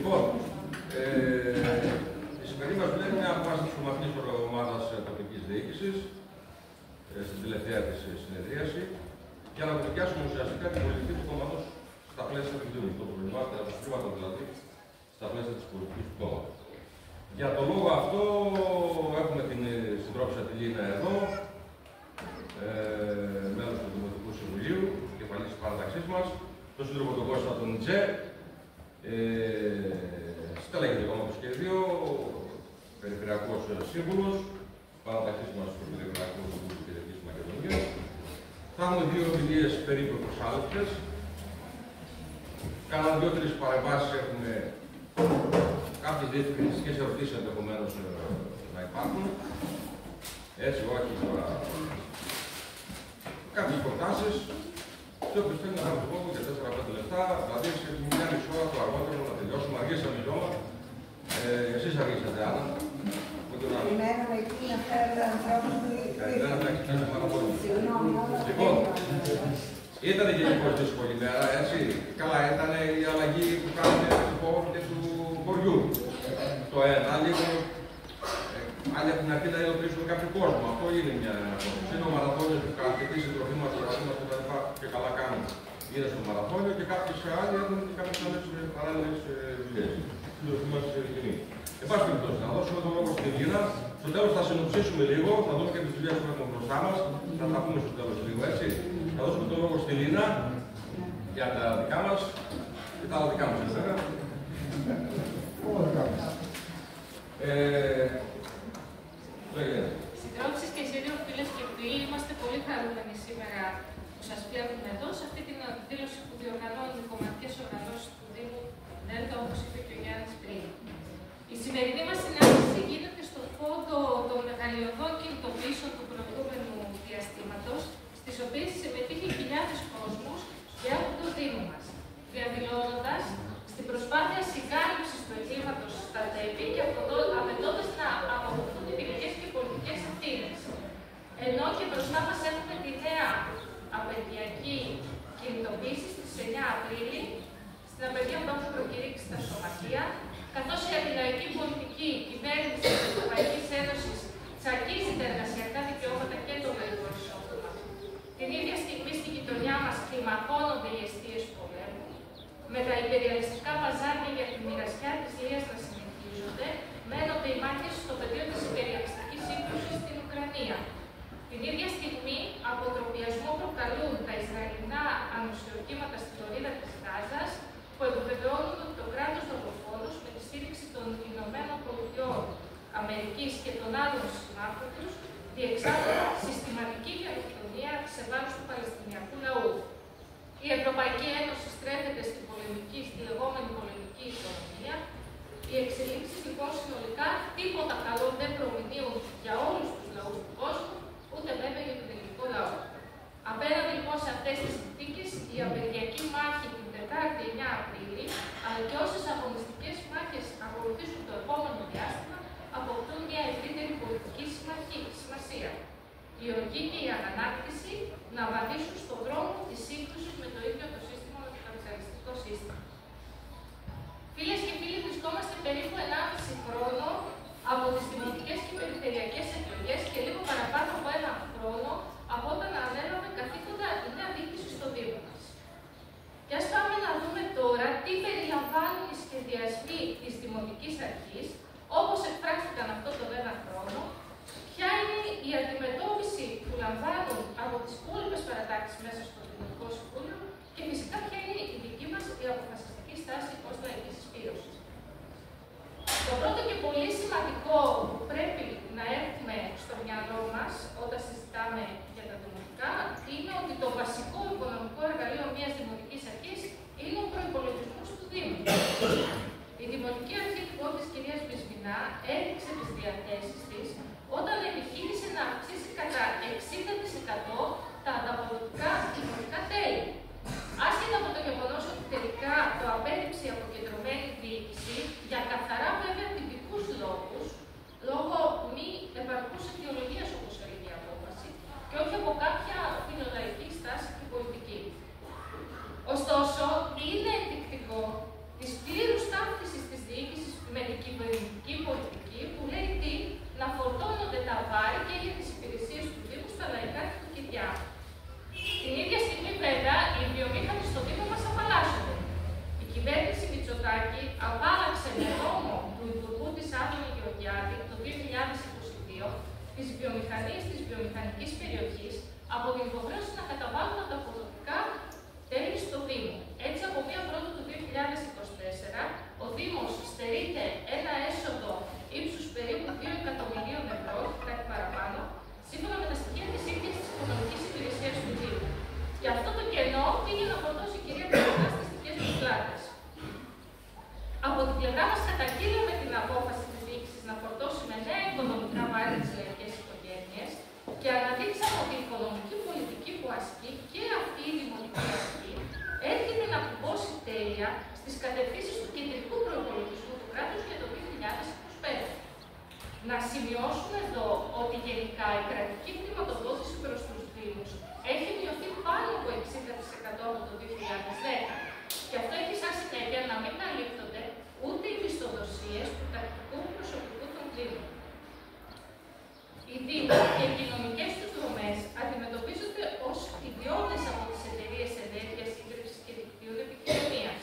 Λοιπόν, η σημερινή μας δουλειά είναι μια αποφάση της Ομαδικής Ομάδας Τοπικής Διοίκησης στην τελευταία της συνεδρίαση για να αποδικιάσουμε ουσιαστικά την πολιτική του κόμματος στα πλαίσια του Δήμου, το προβλήματα δηλαδή στα πλαίσια της πολιτικής του κόμματος. Για τον λόγο αυτό έχουμε την συντρόφισσα τη Λίνα εδώ, μέλος του Δημοτικού Συμβουλίου, κεφαλής της παράταξής μας, τον σύντροφο τον Κώστα τον Τζε, στέλεγε το κόμμα του σχέδιο, περιφερειακός σύμβουλος, παράταξής μας στο περιφερειακό Συμβούλιο της Κεντρικής Μακεδονίας. Θα έχουμε δύο ομιλίες περίπου προσάλεπτες. Κάνα δύο-τρεις παρεμβάσεις έχουμε κάποιες διευκρινιστικές ερωτήσεις ενδεχομένως να υπάρχουν. Έτσι, όχι τώρα. Κάποιες προτάσεις. Και όποιος θέλει να πάρει το κόμμα για 4-5 λεπτά, δηλαδή σε μια μισή ώρα το αργότερο να τελειώσουμε. Αργήσαμε λίγο. Εσείς αργήσατε, Άννα. Περιμένουμε εκεί να φέρετε ανθρώπους που Λοιπόν, ήταν γενικώς δύσκολη μέρα, έτσι. Καλά, ήταν η αλλαγή που κάναμε και του χωριού. Το ένα, λίγο. Άλλοι από την αρχή να ειδοποιήσουμε κάποιο κόσμο. Αυτό είναι μια απόφαση. Είναι ο μαραθώνιος που αρκετοί συντροφοί μας και καλά κάνουν. Είναι στο μαραθώνιο και κάποιοι άλλοι έχουν και κάποιες άλλες παράλληλες δουλειές. Συντροφοί μας κοινή. Εν πάση περιπτώσει, να δώσουμε τον λόγο στην Λίνα. Στο τέλος θα συνοψίσουμε λίγο, θα δούμε και τις δουλειές που έχουμε μπροστά μας. Θα τα πούμε στο τέλος λίγο, έτσι. Θα δώσουμε τον λόγο στη Λίνα για τα δικά μας και τα άλλα δικά μας, βέβαια. Συντρόφισσες και εσείς, φίλες και φίλοι, είμαστε πολύ χαρούμενοι σήμερα που σας βλέπουμε εδώ σε αυτή την εκδήλωση που διοργανώνουν οι κομματικές οργανώσεις του Δήμου ΔΕΛΤΑ, όπως είπε και ο Γιάννης πριν. Η σημερινή μας συνάντηση γίνεται στο φόντο των μεγαλειωδών κινητοποιήσεων του προηγούμενου διαστήματος, στις οποίες συμμετείχε χιλιάδες κόσμους και από το Δήμο μας, διαδηλώνοντας στην προσπάθεια συγκάλυψης του εγκλήματος στα ΤΕΠΗ και απαιτώντας να αποδοθούν οι ποινικές και πολιτικές ευθύνες. Ενώ και μπροστά μας έχουμε τη νέα απεργιακή κινητοποίηση στις 9 Απρίλη, στην απεργία που έχουμε προκηρύξει στα σωματεία, καθώς η αντιλαϊκή πολιτική κυβέρνηση της Ευρωπαϊκής Ένωσης τσακίζει τα εργασιακά δικαιώματα και το λαϊκό εισόδημα. Την ίδια στιγμή στη γειτονιά μας κλιμακώνονται οι εστίες πολέμου, με τα υπεριαλιστικά παζάρια για τη μοιρασιά της Λίας να συνεχίζονται, μένονται οι μάχες στο πεδίο της υπεριαλιστικής σύγκρουσης στην Ουκρανία. Την ίδια στιγμή, αποτροπιασμό προκαλούν τα Ισραηλινά ανοσιορκήματα στη λωρίδα της Γάζας, που επιβεβαιώνουν ότι το κράτος δολοφόνος, με τη στήριξη των Ηνωμένων Πολιτειών Αμερικής και των άλλων συμμάχων τους, διεξάγουν συστηματική γενοκτονία σε βάρος του Παλαιστινιακού λαού. Η Ευρωπαϊκή Ένωση στρέφεται στη λεγόμενη πολεμική οικονομία. Οι εξελίξεις λοιπόν συνολικά τίποτα καλό δεν προμηνύουν για όλους τους λαούς του κόσμου, ούτε βέβαια για τον ελληνικό λαό. Απέναντι λοιπόν σε αυτές τις συνθήκες, η απεργιακή μάχη την Τετάρτη 9 Απρίλη, αλλά και όσες αγωνιστικές μάχες ακολουθήσουν το επόμενο διάστημα, αποκτούν μια ευρύτερη πολιτική σημασία. Η οργή και η αγανάκτηση να βαδίσουν στον δρόμο της σύγκρουσης με το ίδιο το σύστημα, με το καπιταλιστικό σύστημα. Φίλες και φίλοι, βρισκόμαστε περίπου 1,5 χρόνο από τις δημοτικές και περιφερειακές εκλογές και λίγο παραπάνω από 1 χρόνο από όταν ανέλαβε καθήκοντα η νέα διοίκηση στο Δήμο μας. Και ας πάμε να δούμε τώρα τι περιλαμβάνουν οι σχεδιασμοί της Δημοτικής Αρχής, όπως εκφράστηκαν αυτό τον 1 χρόνο, ποια είναι η αντιμετώπιση που λαμβάνουν από τις υπόλοιπες παρατάξεις μέσα στο Δημοτικό Συμβούλιο και φυσικά ποια είναι η δική μας η αποφασιστική στάση ως λαϊκής συσπήρωσης. Το πρώτο και πολύ σημαντικό που πρέπει να έχουμε στο μυαλό μας όταν συζητάμε για τα δημοτικά είναι ότι το βασικό οικονομικό εργαλείο μιας δημοτικής αρχής είναι ο προϋπολογισμός του Δήμου. Η Δημοτική Αρχή λοιπόν της κυρίας Μπισμινά έδειξε τις διαθέσεις της όταν επιχείρησε να αυξήσει κατά 60% τα ανταποδοτικά δημοτικά τέλη. Άσχετα από το γεγονός ότι τελικά το απέδειξε η αποκεντρωμένη διοίκηση για καθαρά βέβαια τυπικούς λόγους, λόγω μη στις κατευθύνσεις του κεντρικού προϋπολογισμού του κράτους για το 2025. Να σημειώσουμε εδώ ότι γενικά η κρατική χρηματοδότηση προς τους Δήμους έχει μειωθεί πάνω από 60% από το 2010 και αυτό έχει σαν συνέπεια να μην καλύπτονται ούτε οι μισθοδοσίες του τακτικού προσωπικού των Δήμων. Οι Δήμοι και οι κοινωνικές τους δομές αντιμετωπίζονται ως ιδιώτες από τις εταιρείες ενέργειας, σύντρευσης και δικτύων επικοινωνίας.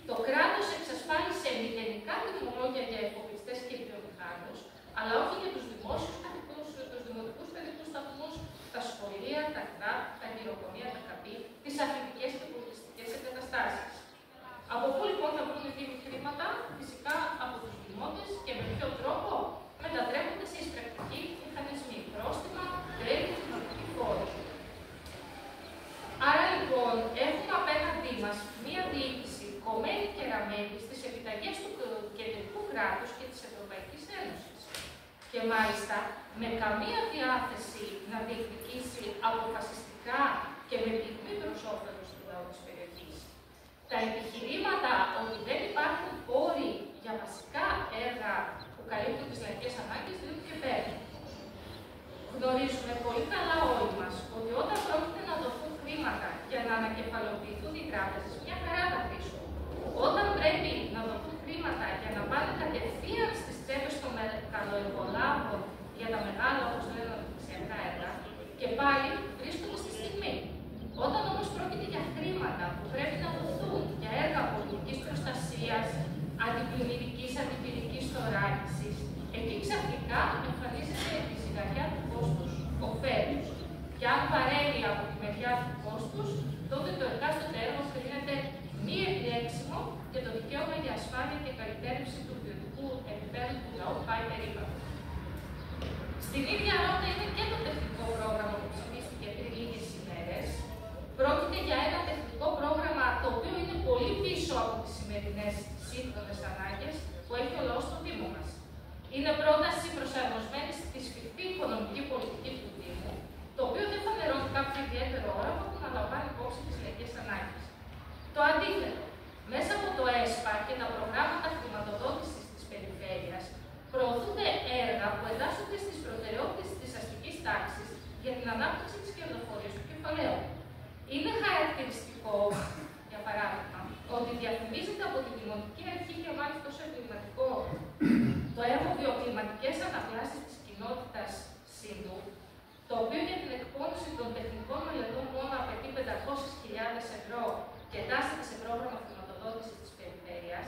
Το κράτος εξασφάλισε μηδενικά τιμολόγια για εφοπλιστές και βιομηχάνους, αλλά όχι για τους δημόσιους κατοικούς, τους δημοτικούς παιδικούς σταθμούς, τα σχολεία, τα ΚΝΑΠ, τα γυροκομεία, τα ΚΑΠΗ, τις αθλητικές και πολιτιστικές εγκαταστάσεις. Από πού λοιπόν θα βρουν οι Δήμοι χρήματα? Φυσικά από τους δημότες και με ποιο τρόπο? Μετατρέπονται σε εισπρακτικοί μηχανισμοί, πρόστιμα, τέλη, δημοτικοί φόροι. Άρα λοιπόν έχουμε απέναντί μας μία διοίκηση κομμένη και ραμμένη στις επιταγές του κεντρικού κράτους και της Ευρωπαϊκής Ένωσης. Και μάλιστα με καμία διάθεση να διεκδικήσει αποφασιστικά και με πυγμή προς όφελος του λαού της περιοχής. Τα επιχειρήματα ότι δεν υπάρχουν πόροι για βασικά έργα που καλύπτουν τις λαϊκές ανάγκες δίνουν και παίρνουν. Γνωρίζουμε πολύ καλά όλοι μας ότι όταν πρόκειται να δοθούν χρήματα για να ανακεφαλοποιηθούν οι τράπεζες, μια χαρά τα βρίσκουν. Όταν πρέπει να δοθούν χρήματα για να πάνε κατευθείαν στις τσέπες των καλοεργολάβων για τα μεγάλα, όπως λένε, αναπτυξιακά έργα, και πάλι βρίσκονται στη στιγμή. Όταν όμως πρόκειται για χρήματα που πρέπει να δοθούν για έργα πολιτικής προστασίας, αντιπλημμυρικής, αντιπυρικής θωράκισης, εκεί ξαφνικά εμφανίζεται η ζυγαριά του κόστους ωφέλους. Και αν βαραίνει από τη μεριά του κόστους, τότε το εκάστοτε έργο κρίνεται μη επιλέξιμο και το δικαίωμα για ασφάλεια και καλυτέρευση του ποιοτικού επίπεδου του λαού πάει περίπατο. Στην ίδια ρότα είναι και το τεχνικό πρόγραμμα που ψηφίστηκε πριν λίγες ημέρες. Πρόκειται για ένα τεχνικό πρόγραμμα το οποίο είναι πολύ πίσω από τις σημερινές σύγχρονες ανάγκες που έχει ο λαός στο Δήμο μας. Είναι πρόταση προσαρμοσμένη στη σφιχτή οικονομική πολιτική του Δήμου, το οποίο δεν φανερώνει κάποιο ιδιαίτερο όραμα που να λαμβάνει υπόψη τις λαϊκές ανάγκες. Το αντίθετο, μέσα από το ΕΣΠΑ και τα προγράμματα χρηματοδότησης της περιφέρειας, προωθούνται έργα που εντάσσονται στις προτεραιότητες της αστικής τάξης για την ανάπτυξη της κερδοφορίας του κεφαλαίου. Είναι χαρακτηριστικό, για παράδειγμα, ότι διαφημίζεται από τη Δημοτική Αρχή και μάλιστα ως εμβληματικό το έργο Βιοκλιματικές Αναπλάσεις της κοινότητας Σύνδου, το οποίο για την εκπόνηση των τεχνικών μελετών μόνο απαιτεί 500.000 ευρώ και εντάσσεται σε πρόγραμμα χρηματοδότησης της περιφέρειας,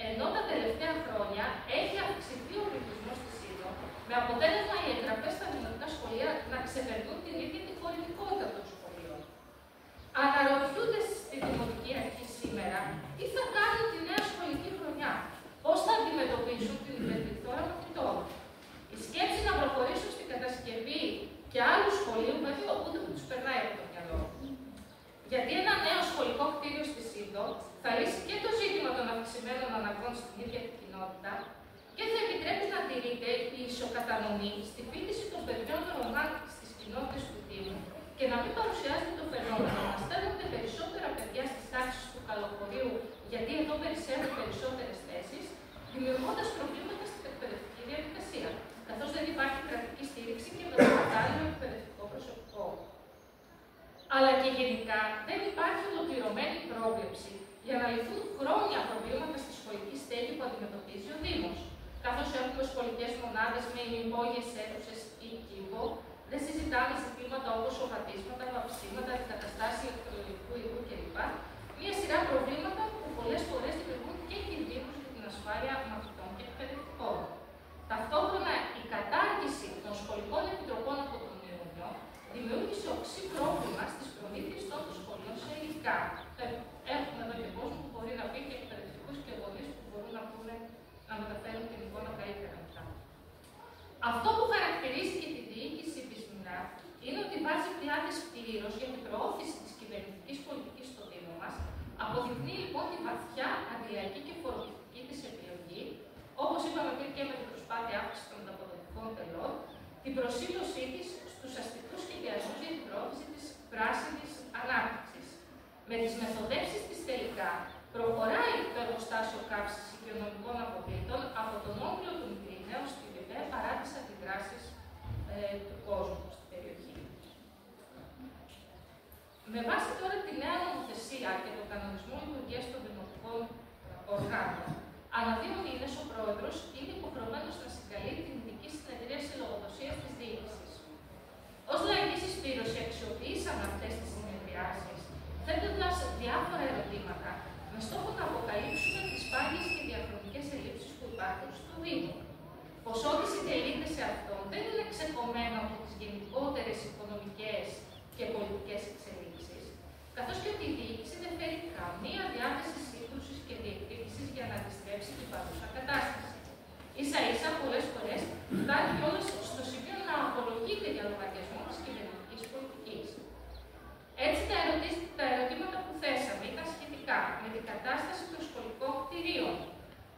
ενώ τα τελευταία χρόνια έχει αυξηθεί ο πληθυσμός στη Σύνδο, με αποτέλεσμα οι εγγραφές στα δημοτικά σχολεία να ξεπερνούν την ίδια τη χωρητικότητα των σχολείων. Αναρωτιούνται στη Δημοτική Αρχή σήμερα τι θα κάνουν τη νέα σχολική χρονιά, πώς θα αντιμετωπίσουν την υπερπληθώρα μαθητών. Η σκέψη να προχωρήσουν στην κατασκευή και άλλου σχολείου βέβαια ούτε που τους περνάει από το μυαλό. Γιατί ένα νέο σχολικό κτίριο στη Σύνδο θα λύσει και το ζήτημα των αυξημένων αναγκών στην ίδια την κοινότητα και θα επιτρέπει να τηρείται η ισοκατανομή στη φοιτηση των παιδιών Ρωμά στις κοινότητες του Δήμου και να μην παρουσιάζεται το φαινόμενο να στέλνονται περισσότερα παιδιά στις τάξεις του καλοχωρίου, γιατί εδώ περισσεύουν περισσότερες θέσεις, δημιουργώντας προβλήματα στην εκπαιδευτική διαδικασία, καθώς δεν υπάρχει κρατική στήριξη και με το κατάλληλο εκπαιδευτικό προσωπικό. Αλλά και γενικά δεν υπάρχει ολοκληρωμένη πρόβλεψη για να λυθούν χρόνια προβλήματα στη σχολική στέγη που αντιμετωπίζει ο Δήμος. Καθώς έχουμε σχολικές μονάδες με ημιπόγειες αίθουσες ή κύβο, δεν συζητάμε ζητήματα όπως σοβατίσματα, βαψίματα, αντικαταστάσεις ηλεκτρολογικού υλικού κλπ. Μία σειρά προβλήματα που πολλές φορές δημιουργούν και κινδύνους για την ασφάλεια μαθητών και εκπαιδευτικών. Ταυτόχρονα, η κατάργηση των σχολικών επιτροπών από τον Ιούνιο δημιούργησε οξύ πρόβλημα στις προμήθειες των σχολείων σε υλικά. Έχουμε εδώ και κόσμο που μπορεί να πει και εκπαιδευτικούς και γονείς που μπορούν να μεταφέρουν την εικόνα καλύτερα μετά. Αυτό που χαρακτηρίζει και τη διοίκηση πισμινά είναι ότι βάζει πλάτες πλήρως για την προώθηση της κυβερνητικής πολιτικής στο Δήμο μας, αποδεικνύει λοιπόν τη βαθιά αντιλαϊκή και φορολογική της επιλογή, όπως είπαμε πριν και με την προσπάθεια αύξηση των ανταποδοτικών τελών, την προσήλωσή της στους αστικούς σχεδιασμούς για την προώθηση της πράσινης ανάπτυξης. Με τις μεθοδεύσεις της τελικά Προχωράει το εργοστάσιο καύσης οικονομικών αποβλήτων από τον όμιλο του Μητριναίου στη ΒΕ παρά τις αντιδράσεις του κόσμου στην περιοχή. Με βάση τώρα τη νέα νομοθεσία και τον κανονισμό λειτουργίας των δημοτικών οργάνων, ανά 2 μήνες ο πρόεδρος είναι υποχρεωμένος να συγκαλεί την ειδική συνεδρίαση λογοδοσίας της διοίκησης. Ως λαϊκή συσπήρωση αξιοποιήσαμε αυτές τις συνεδριάσεις, θέτοντας διάφορα ερωτήματα με στόχο να αποκαλύψουμε τις σπάνιες και διαχρονικές ελλείψεις που υπάρχουν στο Δήμο. Πως ό,τι συντελείται σε αυτόν δεν είναι ξεκομμένο από τις γενικότερες οικονομικές και πολιτικές εξελίξεις, καθώς και ότι η διοίκηση δεν φέρει καμία διάθεση σύγκρουσης και διεκδίκησης για να αντιστρέψει την παρούσα κατάσταση. Ίσα-ίσα, πολλές φορές φτάνει κιόλας στο σημείο να απολογείται για λογαριασμό της κυβερνητικής πολιτικής. Έτσι, τα ερωτήματα που θέσαμε ήταν σχετικά με την κατάσταση των σχολικών κτηρίων,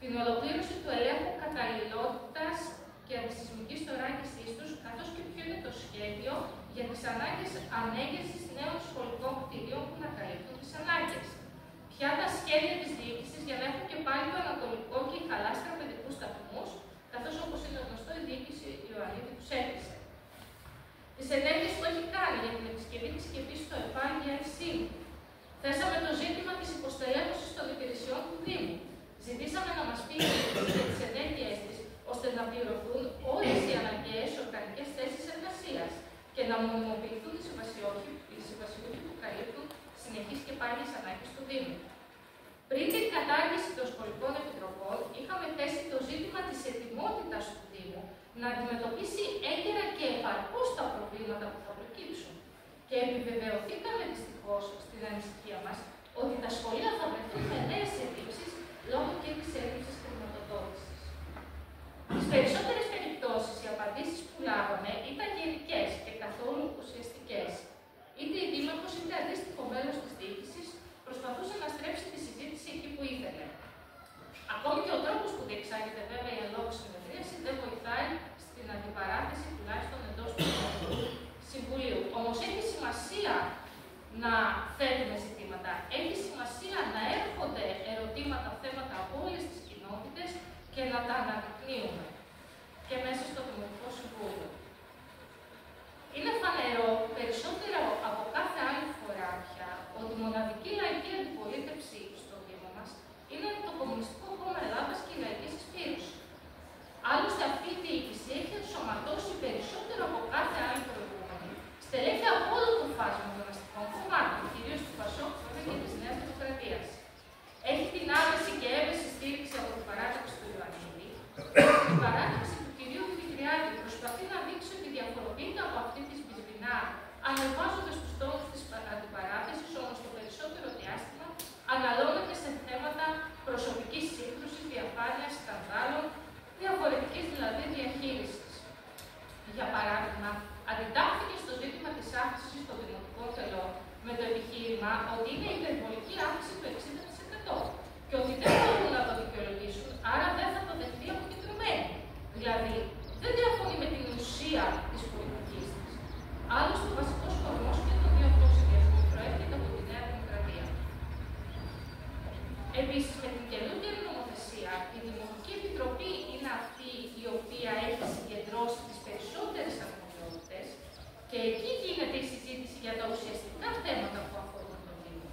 την ολοκλήρωση του ελέγχου καταλληλότητας και αντισυσμικής θωράκισής τους, καθώς και ποιο είναι το σχέδιο για τις ανάγκες ανέγερσης νέων σχολικών κτηρίων που να καλύπτουν τις ανάγκες. Ποια τα σχέδια της διοίκησης για να έχουν και πάλι το Ανατολικό και η Χαλάστρα παιδικούς σταθμούς, καθώς όπως είναι γνωστό η διοίκηση Ιωαννίδη τους έκλεισε. Τις ενέργειες που έχει κάνει για την επισκευή της συσκευής στο ΕΠΑ για ευσύνη. Θέσαμε το ζήτημα της υποστελέχωσης των υπηρεσιών του Δήμου. Ζητήσαμε να μας πει για τις ενέργειές της, ώστε να πληρωθούν όλες οι αναγκαίες οργανικές θέσεις εργασίας και να μονιμοποιηθούν οι συμβασιούχοι που καλύπτουν συνεχείς και πάλιες ανάγκες του Δήμου. Πριν την κατάργηση των σχολικών επιτροπών, είχαμε θέσει το ζήτημα της ετοιμότητας του Δήμου να αντιμετωπίσει έγκαιρα και επαρκώς τα προβλήματα που θα προκύψουν. Και επιβεβαιωθήκαμε δυστυχώς στην ανησυχία μας ότι τα σχολεία θα βρεθούν με νέες ελλείψεις λόγω και της έλλειψης χρηματοδότησης. Στις περισσότερες περιπτώσεις, οι απαντήσεις που λάβαμε ήταν γενικές και καθόλου ουσιαστικές. Είτε η δήμαρχος είτε αντίστοιχο μέλος της διοίκησης προσπαθούσε να στρέψει τη συζήτηση εκεί που ήθελε. Ακόμη και ο τρόπος που διεξάγεται βέβαια η εν λόγω συνεδρίαση δεν βοηθάει στην αντιπαράθεση τουλάχιστον εντός του Συμβουλίου. Όμως έχει σημασία να θέτουμε ζητήματα, έχει σημασία να έρχονται ερωτήματα, θέματα από όλες τις κοινότητες και να τα αναδεικνύουμε και μέσα στο Δημοτικό Συμβούλιο. Είναι φανερό περισσότερο από κάθε άλλη φορά πια ότι η μοναδική λαϊκή αντιπολίτευση στο Δήμο μας είναι το Κομμουνιστικό Κόμμα Ελλάδας και η Λαϊκή Συσπήρωση. Άλλωστε, αυτή η διοίκηση έχει ενσωματώσει περισσότερο από κάθε άλλη προηγούμενη στελέχη από όλο το φάσμα των αστικών κομμάτων, κυρίως του ΠΑΣΟΚ και της Νέας Δημοκρατίας. Έχει την άμεση και έμεση στήριξη από την παράταξη του Ιωαννίδη. Η παράταξη του κυρίου Δημητριάδη προσπαθεί να δείξει ότι διαφοροποιείται από αυτή τη Μπισμπινά, ανεβάζοντας τους τόνους της αντιπαράθεσης, όμως το περισσότερο διάστημα αναλώνεται σε θέματα προσωπικής σύγκρουσης, διαφάνειας, σκανδάλων, διαφορετικής δηλαδή διαχείρισης. Για παράδειγμα, αντιτάχθηκε στο ζήτημα της αύξησης των δημοτικών τελών με το επιχείρημα ότι είναι υπερβολική αύξηση του 60% και ότι δεν μπορούν να το δικαιολογήσουν, άρα δεν θα το δεχτεί αποκεντρωμένη. Δηλαδή, δεν διαφωνεί με την ουσία της πολιτικής της. Άλλωστε, ο βασικός κορμός και των δύο αυτών συνδυασμών προέρχεται από τη Νέα Δημοκρατία. Επίσης, με την καινούργια νομοθεσία, η Δημοτική Επιτροπή είναι αυτή η οποία έχει συγκεντρώσει τις περισσότερες αρμοδιότητες και εκεί γίνεται η συζήτηση για τα ουσιαστικά θέματα που αφορούν τον Δήμο.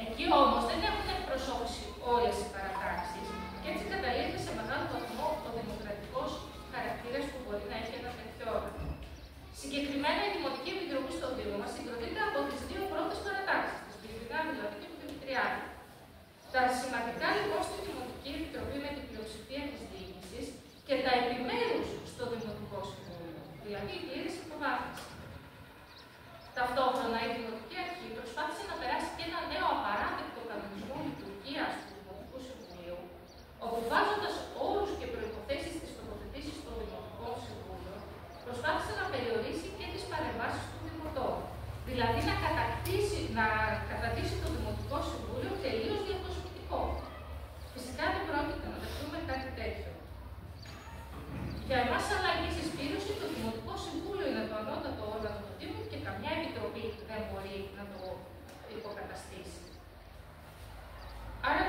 Εκεί όμως δεν έχουν εκπροσώπηση όλες οι παρατάξεις και έτσι καταλήγει σε μεγάλο βαθμό ο δημοκρατικός χαρακτήρας που μπορεί να έχει ένα τέτοιο όργανο. Συγκεκριμένα, η Δημοτική Επιτροπή στο Δήμο μας συγκροτείται από τις δύο πρώτες παρατάξεις, της Μπισμπινά δηλαδή και του Δημητριάδη. Τα σημαντικά λοιπόν στη Δημοτική Επιτροπή με την πλειοψηφία της διοίκησης και τα επιμέρους στο Δημοτικό Συμβούλιο, δηλαδή η πλήρης υποβάθμιση. Ταυτόχρονα, η Δημοτική Αρχή προσπάθησε να περάσει και ένα νέο απαράδεκτο κανονισμό λειτουργίας του Δημοτικού Συμβουλίου, όπου βάζοντας όρους και προϋποθέσεις της τοποθετήσης στο Δημοτικό Συμβούλιο, προσπάθησε να περιορίσει και τις παρεμβάσεις του Δημοτών. Δηλαδή να κατατήσει το Δημοτικό Συμβούλιο τελείως διακοσμητικό. Φυσικά δεν πρόκειται να δεχτούμε κάτι τέτοιο. Για εμάς, σαν λαϊκή συσπήρωση, το Δημοτικό Συμβούλιο είναι το ανώτατο όργανο του Δήμου και καμιά επιτροπή δεν μπορεί να το υποκαταστήσει. Άρα,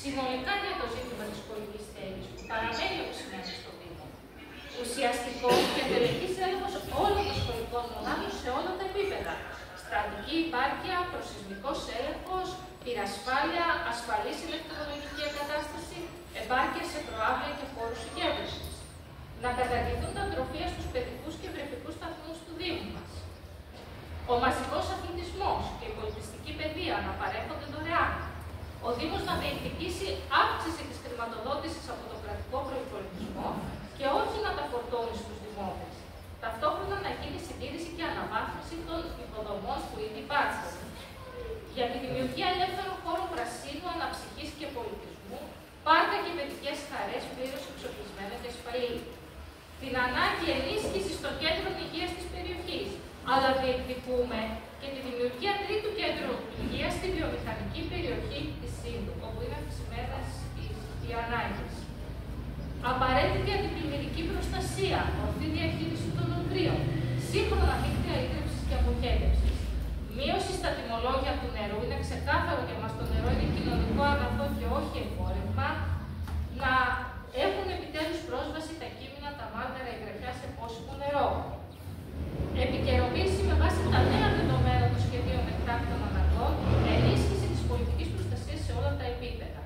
Συνολικά για το ζήτημα της σχολικής θέλησης, που παραμένει όπως σημαίνει στο Δήμο. Ουσιαστικό και τελικής έλεγχος όλων των σχολικών μονάδων σε όλα τα επίπεδα. Στρατική υπάρκεια, προσεισμικός έλεγχος, πυρασφάλεια, ασφαλής ηλεκτρολογική εγκατάσταση, επάρκεια σε προάβλια και χώρους συγκέντρωσης. Να καταργηθούν τα τροφεία στους παιδικούς και βρεφικούς σταθμούς του Δήμου μας. Ο μαζικός αθλητισμός και η πολιτιστική παιδεία να παρέχονται δωρεάν. Ο Δήμος να διεκδικήσει αύξηση της χρηματοδότησης από το κρατικό προϋπολογισμό και όχι να τα φορτώνει στους δημότες. Ταυτόχρονα να γίνει συντήρηση και αναβάθμιση των υποδομών που ήδη υπάρχουν. Για τη δημιουργία ελεύθερων χώρων πρασίνου, αναψυχής και πολιτισμού, πάρκα και παιδικές χαρές πλήρως εξοπλισμένα και ασφαλή. Την ανάγκη ενίσχυσης των κέντρων υγείας της περιοχής, αλλά διεκδικούμε και τη δημιουργία τρίτου κέντρου υγείας στη βιομηχανική περιοχή της Σύντου, όπου είναι αυξημένες οι ανάγκες. Απαραίτητη αντιπλημμυρική προστασία, ορθή διαχείριση των νοτρίων, σύγχρονα δίκτυα ίδρυψης και αποχέτευσης. Μείωση στα τιμολόγια του νερού, είναι ξεκάθαρο για μας το νερό είναι κοινωνικό αγαθό και όχι εμπόρευμα. Να έχουν επιτέλους πρόσβαση τα κείμενα, τα μάρταρα, η βραχιά σε πόσιμο νερό. Επικαιροποίηση με βάση τα νέα δεδομένα των σχεδίων εκτάκτων αναγκών, ενίσχυση της πολιτικής προστασίας σε όλα τα επίπεδα.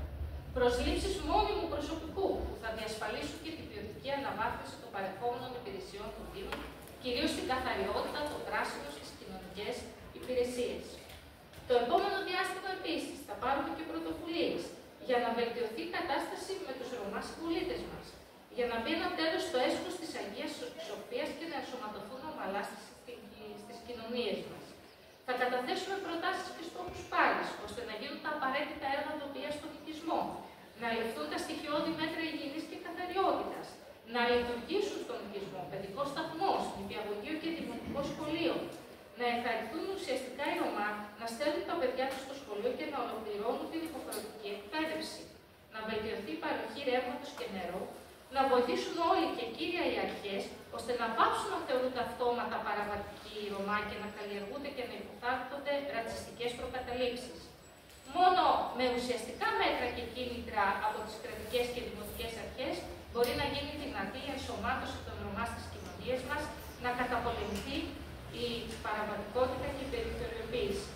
Προσλήψεις μόνιμου προσωπικού που θα διασφαλίσουν και την ποιοτική αναβάθμιση των παρεχόμενων υπηρεσιών του Δήμου, κυρίως στην καθαριότητα, το πράσινο στις κοινωνικές υπηρεσίες. Το επόμενο διάστημα επίσης θα πάρουμε και πρωτοβουλίες για να βελτιωθεί η κατάσταση με τους Ρωμά συμπολίτες μας, για να μπει ένα τέλος στο έσχος της Αγίας Σοφίας και να ενσωματωθούν ομαλά στις κοινωνίες μας. Θα καταθέσουμε προτάσεις και στόχους πάλι, ώστε να γίνουν τα απαραίτητα έργα τοπίας στον οικισμό, να ληφθούν τα στοιχειώδη μέτρα υγιεινής και καθαριότητας, να λειτουργήσουν στον οικισμό παιδικός σταθμός, νηπιαγωγείο και δημοτικό σχολείο, να ενθαρρυνθούν ουσιαστικά οι Ρωμά να στέλνουν τα παιδιά τους στο σχολείο και να ολοκληρώνουν την υποχρεωτική εκπαίδευση, να βελτιωθεί η παροχή ρεύματος και νερού, να βοηθήσουν όλοι και κύρια οι αρχές, ώστε να πάψουν να θεωρούνται αυτόματα παραβατικοί οι Ρωμά και να καλλιεργούνται και να υποθάρρονται ρατσιστικές προκαταλήψεις. Μόνο με ουσιαστικά μέτρα και κίνητρα από τις κρατικές και δημοτικές αρχές μπορεί να γίνει δυνατή η ενσωμάτωση των Ρωμά στις κοινωνίες μας, να καταπολεμηθεί η παραβατικότητα και η περιθωριοποίηση.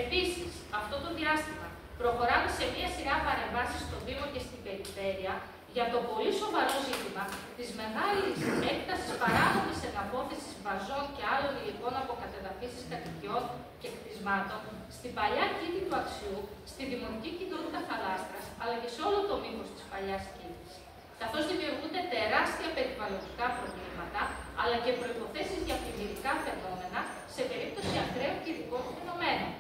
Επίσης, αυτό το διάστημα προχωράμε σε μία σειρά παρεμβάσεις στο Δήμο και στην περιφέρεια για το πολύ σοβαρό ζήτημα της μεγάλης έκτασης παράνομης εναπόθεσης βαζών και άλλων υλικών από κατεδαφίσεις κατοικιών και κτισμάτων στην παλιά κήτη του Αξιού, στη δημοτική κοινότητα Χαλάστρας, αλλά και σε όλο το μήκος της παλιάς κήτης. Καθώς δημιουργούνται τεράστια περιβαλλοντικά προβλήματα, αλλά και προϋποθέσεις για πλημμυρικά φαινόμενα σε περίπτωση ακραίων καιρικών φαινομένων.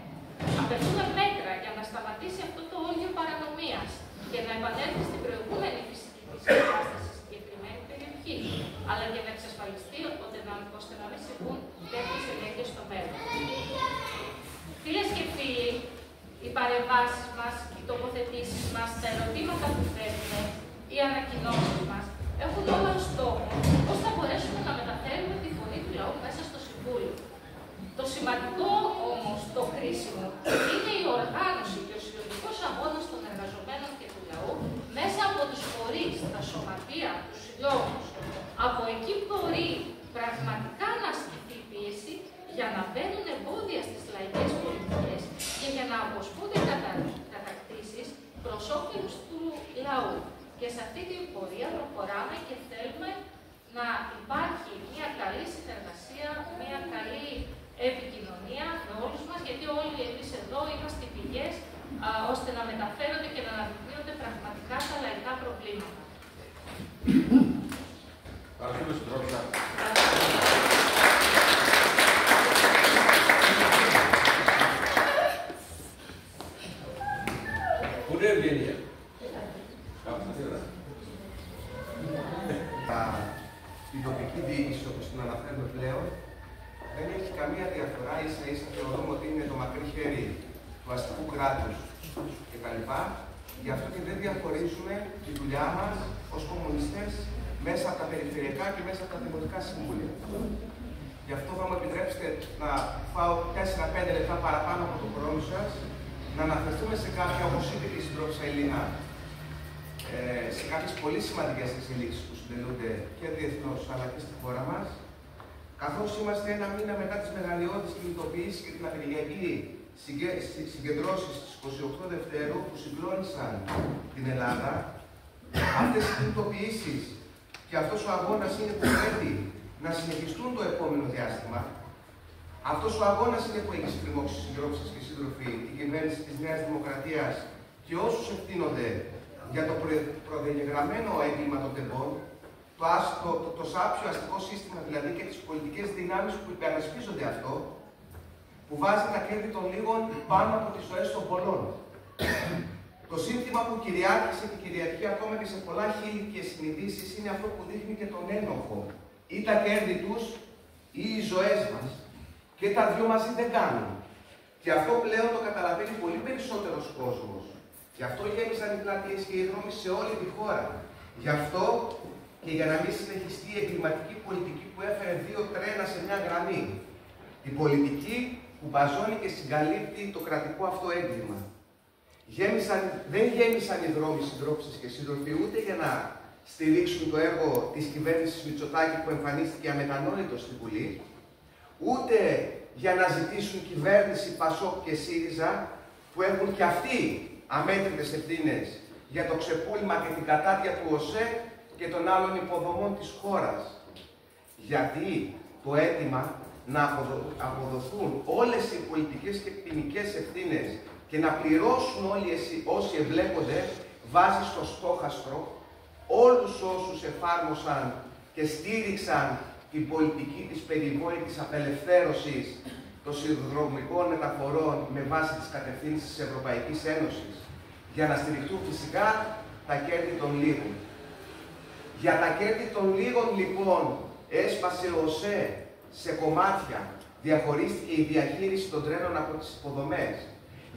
Απαιτούμε μέτρα για να σταματήσει αυτό το όργιο παρανομίας και να επανέλθει στην προηγούμενη φυσική της κατάσταση στη συγκεκριμένη περιοχή, αλλά και να εξασφαλιστεί ώστε να μην συμβούν τέτοιες ενέργειες στο μέλλον. Φίλες και φίλοι, οι παρεμβάσεις μας, οι τοποθετήσεις μας, τα ερωτήματα που θέτουμε, οι ανακοινώσεις μας έχουν όλα ως στόχο πώς θα μπορέσουμε να μεταφέρουμε τη φωνή του λαού μέσα στο Συμβούλιο. Το σημαντικό όμως, το χρήσιμο, είναι η οργάνωση και ο συλλογικός αγώνας των εργαζομένων και του λαού μέσα από τους φορείς, τα σωματεία, τους συλλόγους. Από εκεί μπορεί πραγματικά να ασκηθεί πίεση για να μπαίνουν εμπόδια στις λαϊκές πολιτικές και για να αποσπούνται κατακτήσεις προς όφελος του λαού. Και σε αυτή την πορεία προχωράμε και θέλουμε να υπάρχει μια καλή συνεργασία, μια καλή επικοινωνία με όλους μας, γιατί όλοι εμείς εδώ είμαστε πηγές ώστε να μεταφέρονται και να αναδεικνύονται πραγματικά τα λαϊκά προβλήματα. Πού είναι η Ευγενία? Η τοπική διοίκηση, όπως την αναφέρουμε πλέον, δεν έχει καμία διαφορά, ίσα-ίσα θεωρούμε ότι είναι το μακρύ χέρι του αστικού κράτους κτλ. Γι' αυτό και δεν διαχωρίζουμε τη δουλειά μας ως κομμουνιστές μέσα από τα περιφερειακά και μέσα από τα δημοτικά συμβούλια. Γι' αυτό θα μου επιτρέψετε να φάω 4-5 λεπτά παραπάνω από τον χρόνο σας να αναφερθούμε σε κάποια, όπως είπε και η συντρόφισσα Ελίνα, σε κάποιες πολύ σημαντικές εξελίξεις που συντελούνται και διεθνώς αλλά και στη χώρα μας, καθώς είμαστε ένα μήνα μετά τις μεγαλειώδεις κινητοποιήσεις και την απεργιακή συγκεντρώσεις της 28 Δευτέρου που συγκλώνησαν την Ελλάδα. Αυτές οι κινητοποιήσεις και αυτός ο αγώνας είναι που πρέπει να συνεχιστούν το επόμενο διάστημα. Αυτός ο αγώνας είναι που έχει στριμώξει, συντρόφισσες και σύντροφοι, την κυβέρνηση της Νέας Δημοκρατίας και όσους ευθύνονται για το προδιαγεγραμμένο έγκλημα των τεμπών, το σάπιο αστικό σύστημα δηλαδή και τις πολιτικές δυνάμεις που υπερασπίζονται αυτό, που βάζει τα κέρδη των λίγων πάνω από τις ζωές των πολλών. Το σύνθημα που κυριάρχησε και κυριαρχεί ακόμα και σε πολλά χείλη και συνειδήσεις είναι αυτό που δείχνει και τον ένοχο. Ή τα κέρδη τους ή οι ζωές μας. Και τα δυο μαζί δεν κάνουν. Και αυτό πλέον το καταλαβαίνει πολύ περισσότερος κόσμος. Γι' αυτό γέμισαν οι πλατείες και οι δρόμοι σε όλη τη χώρα. Γι' αυτό και για να μην συνεχιστεί η εγκληματική πολιτική που έφερε δύο τρένα σε μια γραμμή. Η πολιτική που μπαζώνει και συγκαλύπτει το κρατικό αυτό έγκλημα. Δεν γέμισαν οι δρόμοι, συντρόφισσες και σύντροφοι, ούτε για να στηρίξουν το έργο της κυβέρνησης Μητσοτάκη που εμφανίστηκε αμετανόητο στη Βουλή, ούτε για να ζητήσουν κυβέρνηση Πασόκ και ΣΥΡΙΖΑ που έχουν και αυτοί αμέτρητες ευθύνες για το ξεπούλημα και την κατάδια του ΟΣΕ και των άλλων υποδομών της χώρας. Γιατί το αίτημα να αποδοθούν όλες οι πολιτικές και ποινικές ευθύνες και να πληρώσουν όλοι όσοι εμπλέκονται βάζει στο στόχαστρο όλους όσους εφάρμοσαν και στήριξαν την πολιτική της περιβόητης απελευθέρωσης των σιδηροδρομικών μεταφορών με βάση τις κατευθύνσεις της Ευρωπαϊκής Ένωσης, για να στηριχτούν φυσικά τα κέρδη των λίγων. Για τα κέρδη των λίγων, λοιπόν, έσπασε ο ΟΣΕ σε κομμάτια, διαχωρίστηκε η διαχείριση των τρένων από τις υποδομές.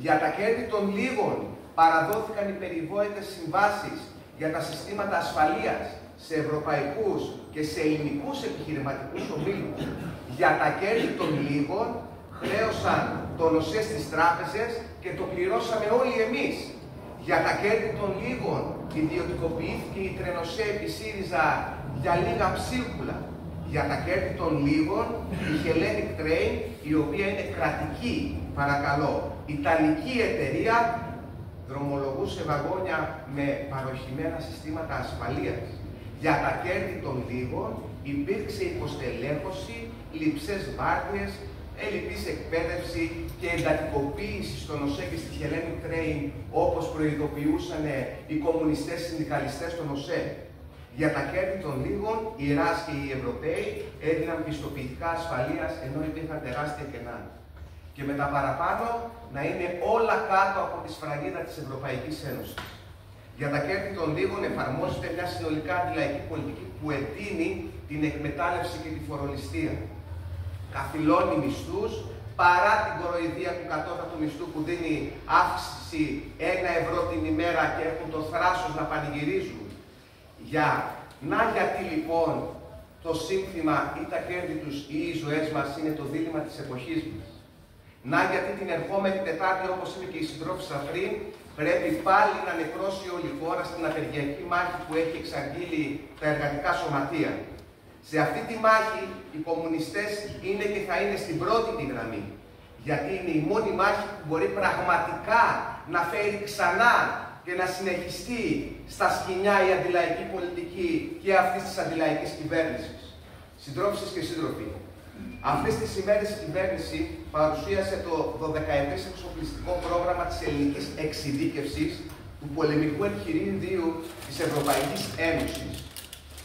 Για τα κέρδη των λίγων παραδόθηκαν οι περιβόητες συμβάσεις για τα συστήματα ασφαλείας σε ευρωπαϊκούς και σε ελληνικούς επιχειρηματικούς ομίλους. Για τα κέρδη των λίγων χρέωσαν τον ΟΣΕ στις τράπεζες και το πληρώσαμε όλοι εμείς. Για τα κέρδη των λίγων ιδιωτικοποιήθηκε η Τρενοσέ επί ΣΥΡΙΖΑ για λίγα ψίχουλα. Για τα κέρδη των λίγων η Hellenic Train, η οποία είναι κρατική, παρακαλώ, ιταλική εταιρεία, δρομολογούσε βαγόνια με παροχημένα συστήματα ασφαλείας. Για τα κέρδη των λίγων υπήρξε υποστελέχωση, λειψές βάρδιες, έλλειπης εκπαίδευση και εντατικοποίηση στον ΟΣΕ και στη Hellenic Train, όπως προειδοποιούσαν οι κομμουνιστές συνδικαλιστές των ΟΣΕ. Για τα κέρδη των λίγων, οι ΡΑΣ και οι Ευρωπαίοι έδιναν πιστοποιητικά ασφαλείας, ενώ υπήρχαν τεράστια κενά. Και με τα παραπάνω να είναι όλα κάτω από τη σφραγίδα της Ευρωπαϊκής Ένωσης. Για τα κέρδη των λίγων εφαρμόζεται μια συνολικά αντιλαϊκή πολιτική που εντείνει την εκμετάλλευση και τη φορολιστία. Καθυλώνει μισθούς παρά την κοροϊδία του κατώτατου μισθού που δίνει αύξηση 1 ευρώ την ημέρα και έχουν το θράσος να πανηγυρίζουν. Γιατί λοιπόν το σύνθημα ή τα κέρδη τους ή οι ζωές μας είναι το δίλημμα της εποχής μας. Γιατί την ερχόμενη Τετάρτη, όπως είπε και η συντρόφισσα πριν, πρέπει πάλι να νεκρώσει όλη η χώρα στην απεργιακή μάχη που έχει εξαγγείλει τα εργατικά σωματεία. Σε αυτή τη μάχη οι κομμουνιστές είναι και θα είναι στην πρώτη τη γραμμή. Γιατί είναι η μόνη μάχη που μπορεί πραγματικά να φέρει ξανά και να συνεχιστεί στα σκηνιά η αντιλαϊκή πολιτική και αυτής της αντιλαϊκής κυβέρνησης. Συντρόφισσες και σύντροφοι, αυτές τις ημέρες η κυβέρνηση παρουσίασε το 12ετές εξοπλιστικό πρόγραμμα της ελληνικής εξειδίκευσης του πολεμικού εγχειριδίου της Ευρωπαϊκής Ένωσης,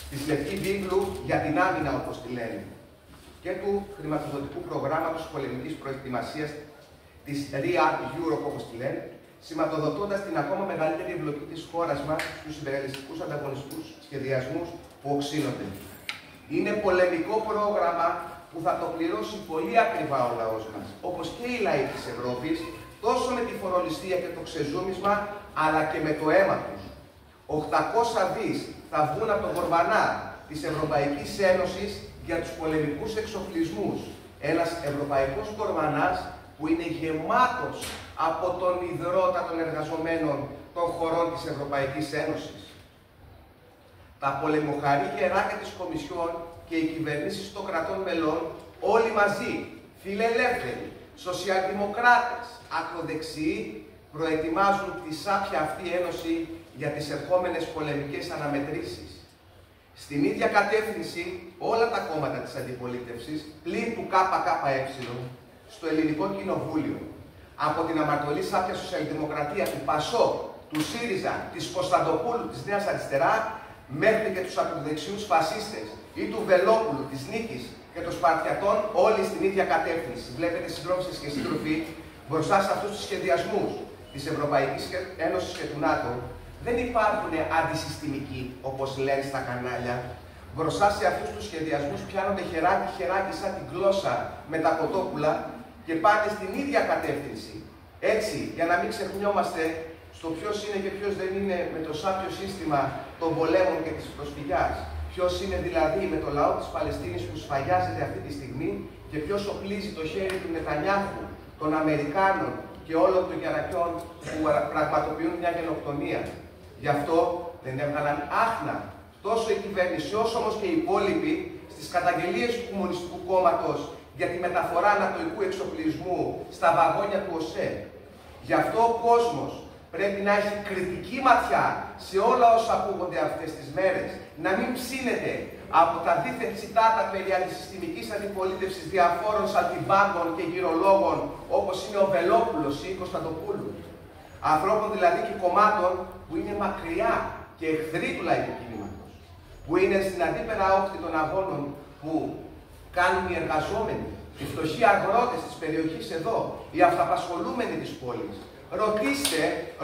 της Λευκή Βίβλου για την άμυνα, όπως τη λένε, και του χρηματοδοτικού προγράμματος πολεμικής προετοιμασίας της REACT-Europe, όπως τη λένε, σηματοδοτώντας την ακόμα μεγαλύτερη εμπλοκή της χώρας μας στους υπερελιστικούς ανταγωνιστικούς σχεδιασμούς που οξύνονται. Είναι πολεμικό πρόγραμμα που θα το πληρώσει πολύ ακριβά ο λαός μας, όπως και οι λαοί της Ευρώπης, τόσο με τη φορολιστία και το ξεζούμισμα, αλλά και με το αίμα τους. 800 δις θα βγουν από το κορβανά της Ευρωπαϊκής Ένωσης για τους πολεμικούς εξοπλισμούς. Ένας ευρωπαϊκός κορβανάς που είναι γεμάτος από τον ιδρώτα των εργαζομένων των χωρών της Ευρωπαϊκής Ένωσης. Τα πολεμοχαρή γεράκια της Κομισιόν και οι κυβερνήσεις των κρατών μελών, όλοι μαζί, φιλελεύθεροι, σοσιαλδημοκράτες, ακροδεξιοί, προετοιμάζουν τη σάπια αυτή ένωση για τις ερχόμενες πολεμικές αναμετρήσεις. Στην ίδια κατεύθυνση, όλα τα κόμματα της αντιπολίτευσης, πλην του ΚΚΕ, στο Ελληνικό Κοινοβούλιο, από την αμαρτωλή σάπια σοσιαλδημοκρατία του ΠΑΣΟΚ, του ΣΥΡΙΖΑ, της Κωνσταντοπούλου, της Νέας Αριστερά, μέχρι και τους ακροδεξιούς φασίστες ή του Βελόπουλου, της Νίκης και των Σπαρτιατών, όλοι στην ίδια κατεύθυνση. Βλέπετε, συντρόφισσες και σύντροφοι, μπροστά σε αυτούς τους σχεδιασμούς της Ευρωπαϊκής Ένωσης και του ΝΑΤΟ, δεν υπάρχουν αντισυστημικοί, όπως λένε στα κανάλια. Μπροστά σε αυτούς τους σχεδιασμούς πιάνονται χεράκι-χεράκι σαν την γλώσσα με τα κοτόπουλα και πάνε στην ίδια κατεύθυνση. Έτσι, για να μην ξεχνιόμαστε στο ποιος είναι και ποιος δεν είναι με το σάπιο σύστημα των πολέμων και της προσφυγιάς. Ποιος είναι δηλαδή με το λαό της Παλαιστίνης που σφαγιάζεται αυτή τη στιγμή και ποιος οπλίζει το χέρι του Νετανιάχου, των Αμερικάνων και όλων των γερακιών που πραγματοποιούν μια γενοκτονία. Γι' αυτό δεν έβγαλαν άχνα τόσο η κυβέρνηση όσο όμως και οι υπόλοιποι στις καταγγελίες του Κομμουνιστικού Κόμματος για τη μεταφορά ανατοϊκού εξοπλισμού στα βαγόνια του ΟΣΕ. Γι' αυτό ο κόσμος πρέπει να έχει κριτική ματιά σε όλα όσα ακούγονται αυτές τις μέρες, να μην ψήνεται από τα δίθεν τσιτάτα περί αντισυστημικής αντιπολίτευσης διαφόρων σαλτιμπάγκων και γυρολόγων όπως είναι ο Βελόπουλος ή η Κωνσταντοπούλου. Ανθρώπων δηλαδή και κομμάτων που είναι μακριά και εχθροί του λαϊκού κινήματος, που είναι στην αντίπερα όχθη των αγώνων που κάνουν οι εργαζόμενοι, οι φτωχοί αγρότες της περιοχής εδώ, οι αυταπασχολούμενοι της πόλης.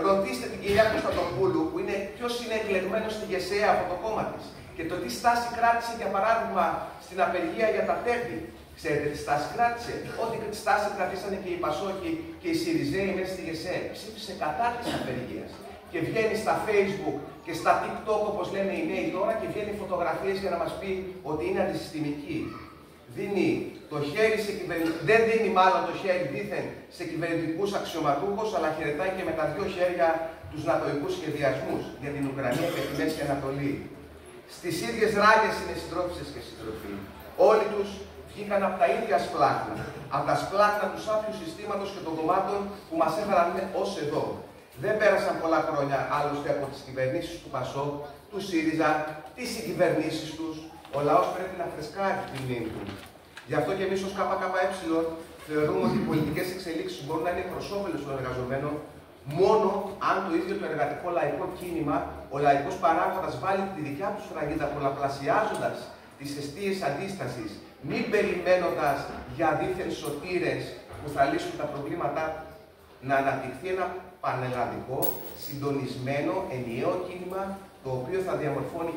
Ρωτήστε την κυρία Κωνσταντοπούλου, που είναι ποιος είναι εκλεγμένος στη ΓΕΣΕΑ από το κόμμα της και το τι στάση κράτησε, για παράδειγμα, στην απεργία για τα τέρτη. Ξέρετε τι στάση κράτησε? Ό,τι στάση κρατήσανε και οι Πασόκοι και οι Σιριζέοι μέσα στη ΓΕΣΕΑ. Ψήφισε κατά της απεργίας. Και βγαίνει στα Facebook και στα TikTok, όπως λένε οι νέοι τώρα, και βγαίνει φωτογραφίες για να μας πει ότι είναι αντισυστημική. Δίνει το χέρι σε δεν δίνει μάλλον το χέρι δήθεν σε κυβερνητικούς αξιωματούχους, αλλά χαιρετάει και με τα δύο χέρια τους νατοϊκούς σχεδιασμούς για την Ουκρανία και τη Μέση Ανατολή. Στις ίδιες ράγες είναι συντρόφισσες και συντροφοί. Όλοι τους βγήκαν από τα ίδια σπλάχνα. Από τα σπλάχνα του σάπιου συστήματος και των κομμάτων που μας έφεραν ως εδώ. Δεν πέρασαν πολλά χρόνια άλλωστε από τις κυβερνήσεις του ΠΑΣΟΚ, του ΣΥΡΙΖΑ, τις συγκυβερνήσεις τους. Ο λαός πρέπει να φρεσκάρει τη μνήμη του. Γι' αυτό και εμείς ως ΚΚΕ θεωρούμε ότι οι πολιτικές εξελίξεις μπορούν να είναι προς όφελος των εργαζομένων μόνο αν το ίδιο το εργατικό λαϊκό κίνημα, ο λαϊκός παράγοντας, βάλει τη δικιά του σφραγίδα, πολλαπλασιάζοντας τις αιστείες αντίστασης, μην περιμένοντας για δίθεν σωτήρες που θα λύσουν τα προβλήματά, να αναπτυχθεί ένα πανελλαδικό, συντονισμένο, ενιαίο κίνημα, το οποίο θα διαμορφώνει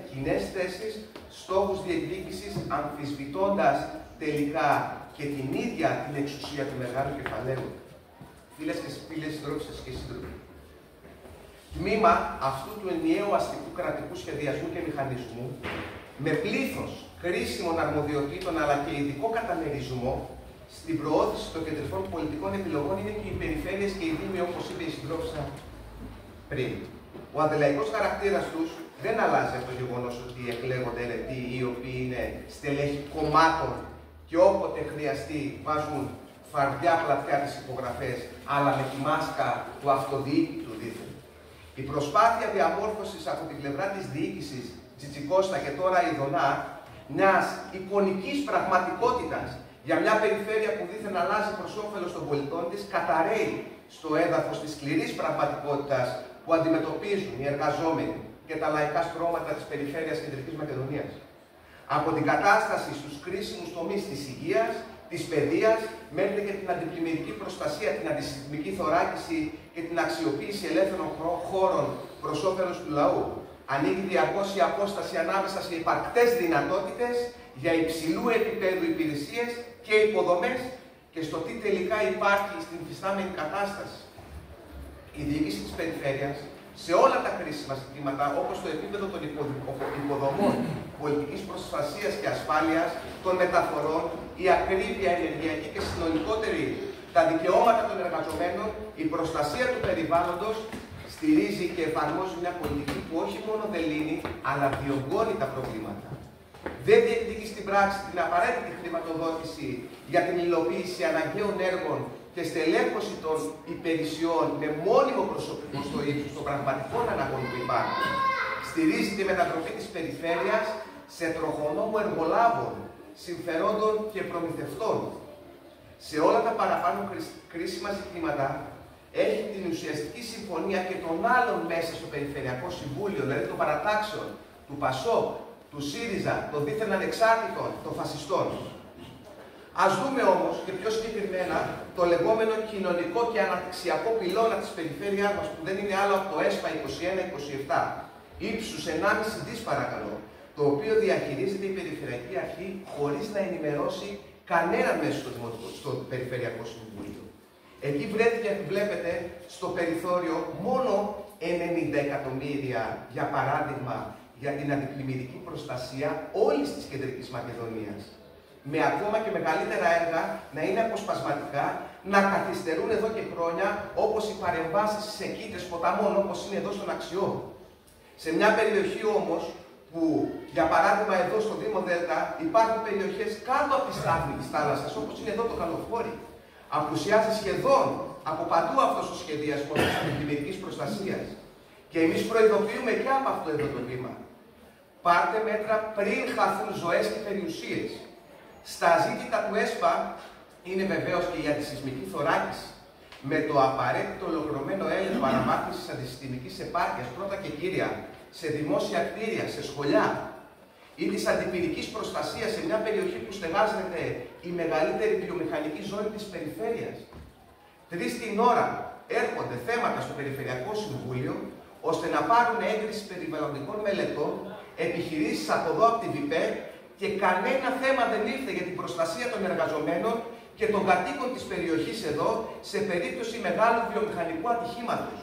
κοινές θέσεις, στόχους διεκδίκησης, αμφισβητώντας τελικά και την ίδια την εξουσία του μεγάλου κεφαλαίου. Φίλες και φίλες, συντρόφισσες και σύντροφοι, τμήμα αυτού του ενιαίου αστικού κρατικού σχεδιασμού και μηχανισμού, με πλήθος χρήσιμων αρμοδιοτήτων αλλά και ειδικό καταμερισμό στην προώθηση των κεντρικών πολιτικών επιλογών, είναι και οι περιφέρειες και οι δήμοι, όπως είπε η συντρόφισσα πριν. Ο αντιλαϊκός χαρακτήρας τους δεν αλλάζει από το γεγονός ότι εκλέγονται αιρετοί οι οποίοι είναι στελέχοι κομμάτων και όποτε χρειαστεί βάζουν φαρδιά πλατιά τις υπογραφές, αλλά με τη μάσκα του αυτοδιοίκητου δίθεν. Η προσπάθεια διαμόρφωσης από την πλευρά της διοίκησης Τσιτσικώστα και τώρα Ιδονά μιας εικονικής πραγματικότητας για μια περιφέρεια που δίθεν αλλάζει προς όφελος των πολιτών της, καταρρέει στο έδαφος της σκληρής πραγματικότητας που αντιμετωπίζουν οι εργαζόμενοι και τα λαϊκά στρώματα της περιφέρειας Κεντρικής Μακεδονίας. Από την κατάσταση στους κρίσιμους τομείς της υγείας, της παιδείας, μέχρι και την αντιπλημμυρική προστασία, την αντισυστημική θωράκιση και την αξιοποίηση ελεύθερων χώρων προς όφελος του λαού. Ανοίγει διαρκώς η απόσταση ανάμεσα σε υπαρκτές δυνατότητες για υψηλού επίπεδου υπηρεσίες και υποδομές και στο τι τελικά υπάρχει στην υφιστάμενη κατάσταση. Η διοίκηση της περιφέρειας σε όλα τα κρίσιμα ζητήματα, όπως το επίπεδο των υποδομών, πολιτικής προστασίας και ασφάλειας, των μεταφορών, η ακρίβεια ενεργειακή και συνολικότερη τα δικαιώματα των εργαζομένων, η προστασία του περιβάλλοντος, στηρίζει και εφαρμόζει μια πολιτική που όχι μόνο δεν λύνει, αλλά διωγγώνει τα προβλήματα. Δεν διεκδικεί στην πράξη την απαραίτητη χρηματοδότηση για την υλοποίηση αναγκαίων έργων και στελέχωση των υπηρεσιών με μόνιμο προσωπικό στο ύψος των πραγματικών αναγκών που υπάρχουν. Στηρίζει τη μετατροπή της περιφέρειας σε τροχονόμο εργολάβων, συμφερόντων και προμηθευτών. Σε όλα τα παραπάνω κρίσιμα ζητήματα έχει την ουσιαστική συμφωνία και των άλλων μέσα στο Περιφερειακό Συμβούλιο, δηλαδή των παρατάξεων, του ΠΑΣΟΚ, του ΣΥΡΙΖΑ, των δίθεν ανεξάρτητων, των φασιστών. Ας δούμε όμως και πιο συγκεκριμένα το λεγόμενο κοινωνικό και αναπτυξιακό πυλώνα της περιφέρειάς μας, που δεν είναι άλλο από το ΕΣΠΑ 21-27, ύψους 1,5 δις παρακαλώ, το οποίο διαχειρίζεται η Περιφερειακή Αρχή χωρίς να ενημερώσει κανέναν μέσα στο Περιφερειακό Συμβούλιο. Εκεί βρέθηκε, βλέπετε, στο περιθώριο μόνο 90 εκατομμύρια, για παράδειγμα, για την αντιπλημμυρική προστασία όλης της Κεντρικής Μακεδονίας. Με ακόμα και μεγαλύτερα έργα να είναι αποσπασματικά, να καθυστερούν εδώ και χρόνια, όπως οι παρεμβάσεις σε κήτες ποταμών, όπως είναι εδώ στον Αξιό. Σε μια περιοχή όμως, που για παράδειγμα εδώ στο Δήμο Δέλτα υπάρχουν περιοχές κάτω από τη στάθμη της θάλασσας, όπως είναι εδώ το Καλοφόρι. Απουσιάζει σχεδόν από παντού αυτός ο σχεδιασμός της αντιπλημμυρικής προστασίας. Και εμείς προειδοποιούμε και από αυτό εδώ το βήμα. Πάρτε μέτρα πριν χαθούν ζωές και περιουσίες. Στα ζήτητα του ΕΣΠΑ είναι βεβαίως και η αντισυσμική θωράκιση, με το απαραίτητο ολοκληρωμένο έλεγχο αναβάθμισης αντισυστημικής επάρκειας, πρώτα και κύρια, σε δημόσια κτίρια, σε σχολιά, ή της αντιπυρικής προστασίας σε μια περιοχή που στεγάζεται η μεγαλύτερη βιομηχανική ζώνη της περιφέρειας. 3 την ώρα έρχονται θέματα στο Περιφερειακό Συμβούλιο, ώστε να πάρουν έγκριση περιβαλλοντικών μελετών, επιχειρήσεις από εδώ από τη ΒΙΠΕ, και κανένα θέμα δεν ήρθε για την προστασία των εργαζομένων και των κατοίκων της περιοχής εδώ, σε περίπτωση μεγάλου βιομηχανικού ατυχήματος.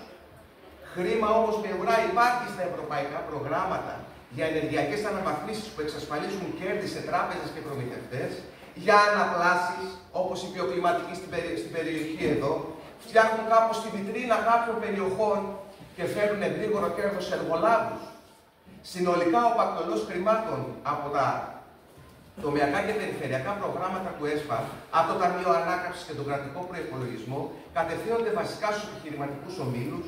Χρήμα όμως με ουρά υπάρχει στα ευρωπαϊκά προγράμματα για ενεργειακές αναβαθμίσεις που εξασφαλίζουν κέρδη σε τράπεζες και προμηθευτές, για αναπλάσεις, όπως η βιοκλιματική στην περιοχή εδώ, φτιάχνουν κάπως τη βιτρίνα κάποιων περιοχών και φέρνουν γρήγορο κέρδος σε εργολάβους. Συνολικά ο πακτολός χρημάτων από τα τομεακά και περιφερειακά προγράμματα του ΕΣΠΑ, από το Ταμείο Ανάκαμψης και τον κρατικό προϋπολογισμό, κατευθύνονται βασικά στους επιχειρηματικούς ομίλους,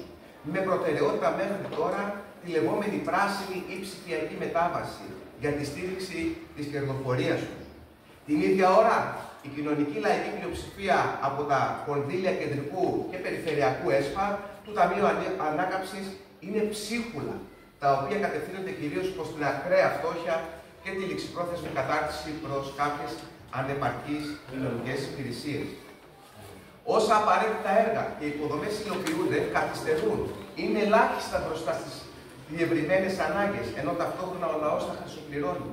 με προτεραιότητα μέχρι τώρα τη λεγόμενη πράσινη ή ψηφιακή μετάβαση για τη στήριξη της κερδοφορίας τους. Την ίδια ώρα, η κοινωνική λαϊκή πλειοψηφία από τα κονδύλια κεντρικού και περιφερειακού ΕΣΠΑ του Ταμείου Ανάκαμψης είναι ψίχουλα, τα οποία κατευθύνονται κυρίως προς την ακραία φτώχεια και τη ληξιπρόθεσμη κατάρτιση προς κάποιες ανεπαρκείς κοινωνικές υπηρεσίες. Όσα απαραίτητα έργα και υποδομές υλοποιούνται, καθυστερούν. Είναι ελάχιστα μπροστά στις διευρυμένες ανάγκες, ενώ ταυτόχρονα ο λαός θα χρυσοπληρώνει.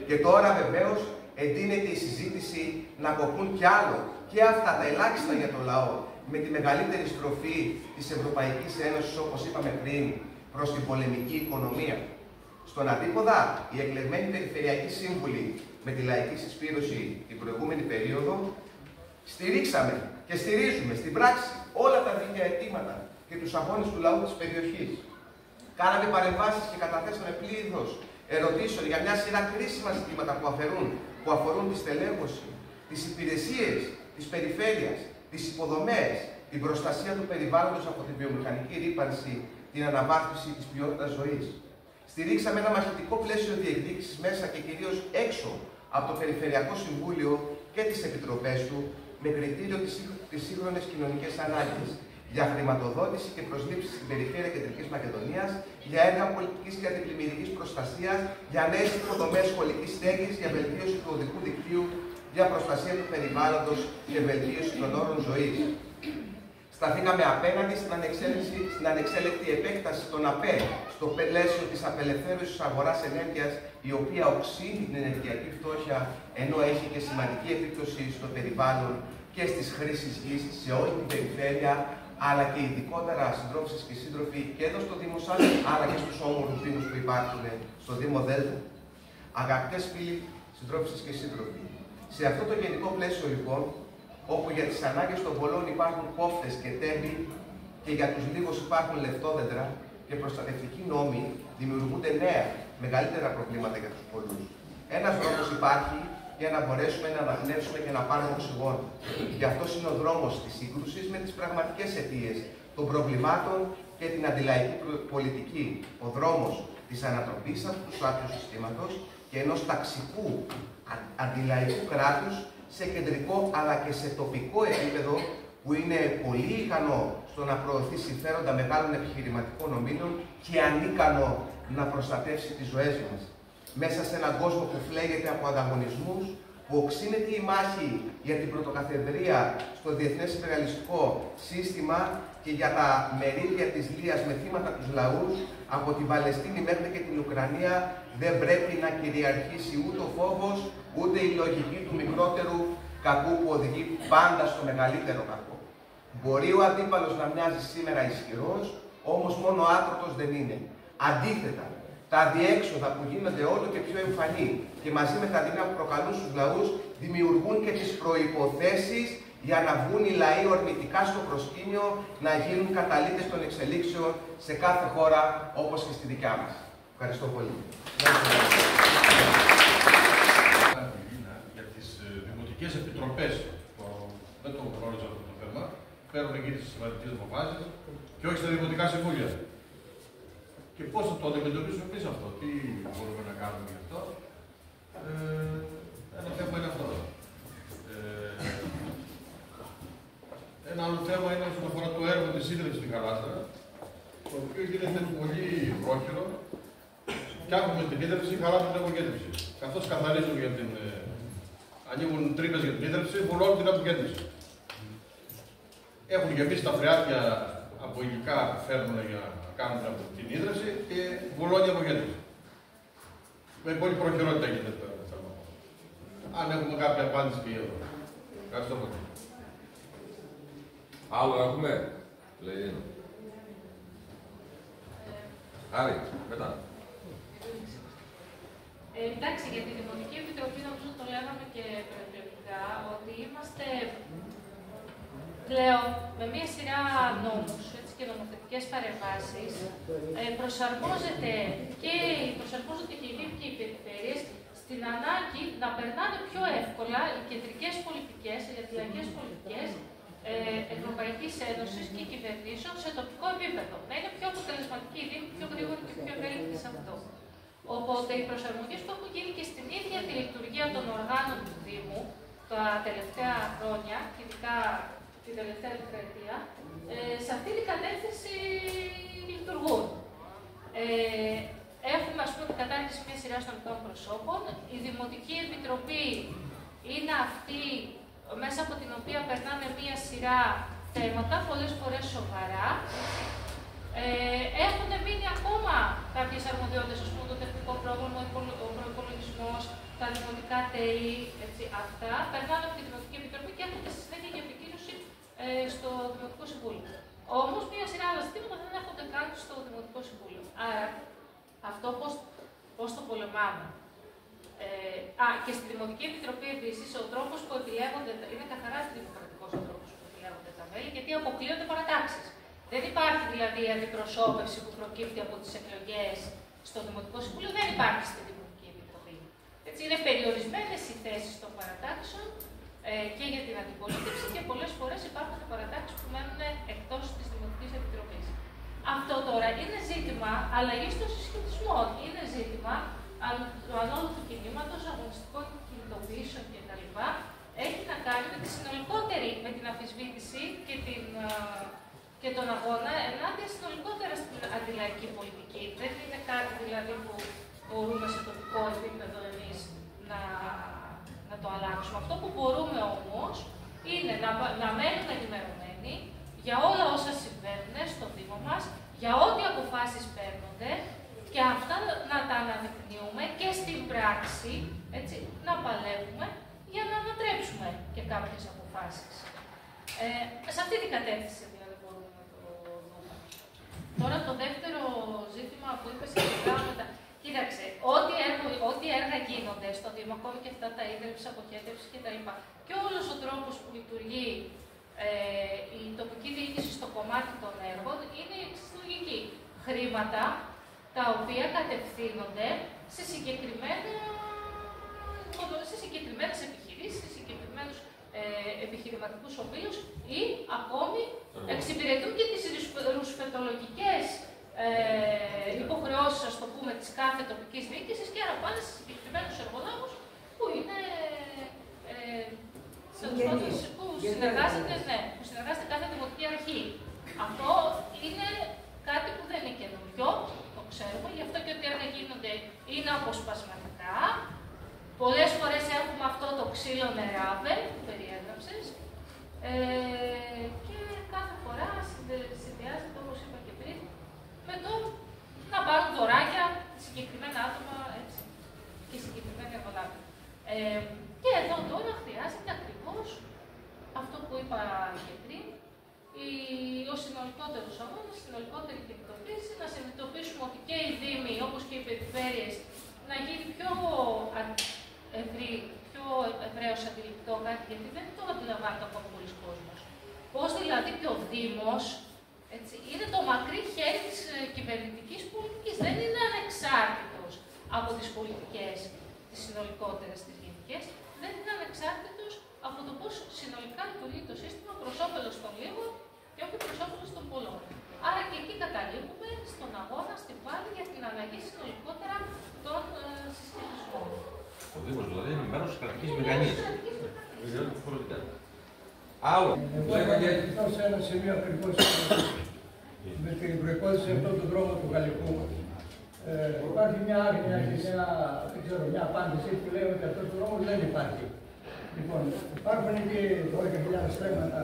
Και τώρα βεβαίως εντείνεται η συζήτηση να κοπούν κι άλλο και αυτά τα ελάχιστα για τον λαό, με τη μεγαλύτερη στροφή της Ευρωπαϊκής Ένωσης, όπως είπαμε πριν, προς την πολεμική οικονομία. Στον αντίποδα, οι εκλεγμένοι περιφερειακοί σύμβουλοι με τη λαϊκή συσπήρωση την προηγούμενη περίοδο, στηρίξαμε και στηρίζουμε στην πράξη όλα τα δίκαια αιτήματα και τους αγώνες του λαού της περιοχής. Κάναμε παρεμβάσεις και καταθέσαμε πλήθος ερωτήσεων για μια σειρά κρίσιμα ζητήματα που αφορούν τη στελέχωση, τις υπηρεσίες της περιφέρειας, τις υποδομές, την προστασία του περιβάλλοντος από τη βιομηχανική ρύπανση, την αναβάθμιση της ποιότητας ζωής. Στηρίξαμε ένα μαχητικό πλαίσιο διεκδίκησης μέσα και κυρίως έξω από το Περιφερειακό Συμβούλιο και τις επιτροπές του, με κριτήριο τις σύγχρονες κοινωνικές ανάγκες, για χρηματοδότηση και προσλήψεις στην περιφέρεια Κεντρικής Μακεδονίας, για έργα πολιτικής και αντιπλημμυρικής προστασίας, για νέες υποδομές σχολικής στέγης, για βελτίωση του οδικού δικτύου, για προστασία του περιβάλλοντος και βελτίωση των όρων ζωής. Σταθήκαμε απέναντι στην ανεξέλεκτη επέκταση των ΑΠΕ στο πλαίσιο της απελευθέρωσης αγοράς ενέργειας, η οποία οξύνει την ενεργειακή φτώχεια, ενώ έχει και σημαντική επίπτωση στο περιβάλλον και στις χρήσεις γης σε όλη την περιφέρεια, αλλά και ειδικότερα συντρόφισσες και σύντροφοι και εδώ στο Δήμο Σάλη, αλλά και στους όμορφους δήμους που υπάρχουν στο Δήμο Δέλτα. Αγαπητές φίλοι, συντρόφισσες και σύντροφοι, σε αυτό το γενικό πλαίσιο λοιπόν, όπου για τις ανάγκες των πολλών υπάρχουν κόφτες και τέμπη και για τους λίγους υπάρχουν λεφτόδεντρα και προστατευτικοί νόμοι, δημιουργούνται νέα, μεγαλύτερα προβλήματα για τους πολλούς. Ένας δρόμος υπάρχει για να μπορέσουμε να αναπνεύσουμε και να πάρουμε οξυγόνο. Γι' αυτός είναι ο δρόμος της σύγκρουσης με τις πραγματικές αιτίες των προβλημάτων και την αντιλαϊκή πολιτική. Ο δρόμος της ανατροπής αυτού του άπιου συστήματος και ενός ταξικού αντιλαϊκού κράτους σε κεντρικό αλλά και σε τοπικό επίπεδο που είναι πολύ ικανό στο να προωθεί συμφέροντα μεγάλων επιχειρηματικών ομίλων και ανίκανο να προστατεύσει τις ζωές μας. Μέσα σε έναν κόσμο που φλέγεται από ανταγωνισμούς, που οξύνεται η μάχη για την πρωτοκαθεδρία στο διεθνές υπεραλιστικό σύστημα και για τα μερίδια της Λίας με θύματα τους λαούς, από την Παλαιστίνη μέχρι και την Ουκρανία, δεν πρέπει να κυριαρχήσει ούτε ο φόβος, ούτε η λογική του μικρότερου κακού που οδηγεί πάντα στο μεγαλύτερο κακό. Μπορεί ο αντίπαλος να μοιάζει σήμερα ισχυρός, όμως μόνο άτρωτος δεν είναι. Αντίθετα, τα αδιέξοδα που γίνονται όλο και πιο εμφανή και μαζί με τα δεινά που προκαλούν στους λαούς, δημιουργούν και τις προϋποθέσεις για να βγουν οι λαοί ορμητικά στο προσκήνιο, να γίνουν καταλύτες των εξελίξεων σε κάθε χώρα, όπως και στη δικιά μας. Ευχαριστώ πολύ. Για τις δημοτικές επιτροπές, δεν το γνώριζα αυτό το θέμα, παίρνουν εκεί τις σημαντικές αποφάσεις και όχι στα δημοτικά συμβούλια. Και πώς θα το αντιμετωπίσουμε εμείς αυτό, τι μπορούμε να κάνουμε γι' αυτό. Ένα θέμα είναι αυτό. Ένα άλλο θέμα είναι όσον αφορά το έργο της ίδρυσης στην Καλάστρα, το οποίο γίνεται πολύ πρόχειρο. Φτιάχνουμε την ίδρυση, χαλάμε την αποκέντρωση. Καθώς καθαρίζουν για την. Ανοίγουν τρύπες για την ίδρυση, βουλώνουν την αποκέντρωση. Έχουν γεμίσει τα φρεάτια από υλικά που φέρνουν για να κάνουν την ίδρυση και βουλώνει η αποκέντρωση. Με πολύ προχειρότητα γίνεται το θέμα. Αν έχουμε κάποια απάντηση και εδώ. Ευχαριστώ πολύ. Άλλο έχουμε, λέει. Άρη, μετά. Εντάξει, για τη Δημοτική Επιτροπή νομίζω το λέγαμε και προεκλογικά ότι είμαστε πλέον με μία σειρά νόμους και νομοθετικές παρεμβάσεις προσαρμόζονται και οι δήμοι και οι περιφέρειες στην ανάγκη να περνάνε πιο εύκολα οι κεντρικές πολιτικές, οι αντιλαϊκές πολιτικές Ευρωπαϊκής Ένωσης και κυβερνήσεων σε τοπικό επίπεδο. Να είναι πιο αποτελεσματικοί οι δήμοι, πιο γρήγοροι και πιο ευέλικτοι σε αυτό. Οπότε οι προσαρμογές που έχουν γίνει και στην ίδια τη λειτουργία των οργάνων του Δήμου τα τελευταία χρόνια, ειδικά την τελευταία δεκαετία, σε αυτή την κατεύθυνση λειτουργούν. Έχουμε, ας πούμε, την κατάργηση μια σειρά νομικών προσώπων. Η Δημοτική Επιτροπή είναι αυτή μέσα από την οποία περνάνε μια σειρά θέματα, πολλές φορές σοβαρά. Έχουν μείνει ακόμα κάποιες αρμοδιότητες, ας πούμε, το τεχνικό πρόγραμμα, ο προϋπολογισμός, τα δημοτικά ΤΕΗ, αυτά. Περνάνε από τη Δημοτική Επιτροπή και έρχονται στη συνέχεια για επικύρωση στο Δημοτικό Συμβούλιο. Όμως, μια σειρά άλλα ζητήματα δεν έρχονται καν στο Δημοτικό Συμβούλιο. Άρα, αυτό πώς το πολεμάμε. Και στη Δημοτική Επιτροπή επίσης, ο τρόπος που επιλέγονται, είναι καθαρά δημοκρατικός ο τρόπος που επιλέγονται τα μέλη, γιατί αποκλείονται παρατάξεις. Δεν υπάρχει δηλαδή η αντιπροσώπευση που προκύπτει από τις εκλογές στο Δημοτικό Συμβούλιο, δεν υπάρχει στη Δημοτική Επιτροπή. Έτσι, είναι περιορισμένες οι θέσεις των παρατάξεων και για την αντιπολίτευση και πολλές φορές υπάρχουν παρατάξεις που μένουν εκτός της Δημοτικής Επιτροπής. Αυτό τώρα είναι ζήτημα αλλαγής των συσχετισμών. Είναι ζήτημα του ανώδου του κινήματος, αγωνιστικών κινητοποιήσεων κτλ. Έχει να κάνει με τη συνολικότερη, με την αμφισβήτηση και τον αγώνα ενάντια συνολικότερα στην αντιλαϊκή πολιτική. Δεν είναι κάτι δηλαδή που μπορούμε σε τοπικό επίπεδο εμείς να το αλλάξουμε. Αυτό που μπορούμε όμως είναι να μένουμε ενημερωμένοι για όλα όσα συμβαίνουν στο Δήμο μας, για ό,τι αποφάσεις παίρνονται και αυτά να τα αναδεικνύουμε και στην πράξη, έτσι, να παλεύουμε για να ανατρέψουμε και κάποιες αποφάσεις. Σε αυτή την κατεύθυνση δηλαδή μπορούμε να το δούμε. Τώρα το δεύτερο ζήτημα που είπε σχετικά με Κοίταξε, ό,τι έργα γίνονται στο Δήμο, ακόμη και αυτά τα ίδρυψη, αποχέτευση κτλ. Και όλος ο τρόπος που λειτουργεί η τοπική διοίκηση στο κομμάτι των έργων είναι η εξής λογική. Χρήματα τα οποία κατευθύνονται σε συγκεκριμένες επιχειρήσεις, σε συγκεκριμένους επιχειρηματικούς ομίλους ή ακόμη εξυπηρετούν και τις ρουσφετολογικές υποχρεώσεις, ας το πούμε, της κάθε τοπικής διοίκησης και άρα πάνε σε συγκεκριμένους εργολάβους που είναι που συνεργάζεται κάθε δημοτική αρχή. Αυτό είναι κάτι που δεν είναι καινούριο, το ξέρουμε, γι' αυτό και ό,τι έργα γίνονται είναι αποσπασματικά. Πολλές φορές έχουμε αυτό το ξύλο νεράβε που περιέγραψες και κάθε φορά συνδυάζεται, όπως είπα και πριν, με το να πάρουν δωράκια συγκεκριμένα άτομα έτσι, και συγκεκριμένα εργολάβοι. Και εδώ τώρα χρειάζεται ακριβώς αυτό που είπα και πριν, ο συνολικότερος αγώνας, η συνολικότερη κινητοποίηση, να συνειδητοποιήσουμε ότι και οι Δήμοι, όπως και οι περιφέρειες, να γίνει πιο ευρύ, πιο ευρέως αντιληπτό κάτι, γιατί δεν το αντιλαμβάνεται ακόμα πολλοί κόσμος. Πώς δηλαδή και ο Δήμος έτσι, είναι το μακρύ χέρι της κυβερνητικής πολιτικής. Δεν είναι ανεξάρτητος από τις πολιτικές, τις συνολικότερες, τις γενικές. Δεν είναι ανεξάρτητος από το πώς συνολικά λειτουργεί το σύστημα προς όφελος των λίγων και όχι προς όφελος των πολλών. Άρα και εκεί καταλήγουμε στον αγώνα, στην πάλη για την αλλαγή συνολικότερα των συσχετισμών. Ο Δήμος δηλαδή είναι μέρος της κρατικής μηχανής. Άλλο. Εγώ σε ένα σημείο ακριβώς με την προϋπόθεση αυτόν τον δρόμο του Γαλλικού. Υπάρχει μια άγνοια και μια απάντηση που λέει ότι αυτός ο δρόμος δεν υπάρχει. Λοιπόν, υπάρχουν και 12.000 στρέμματα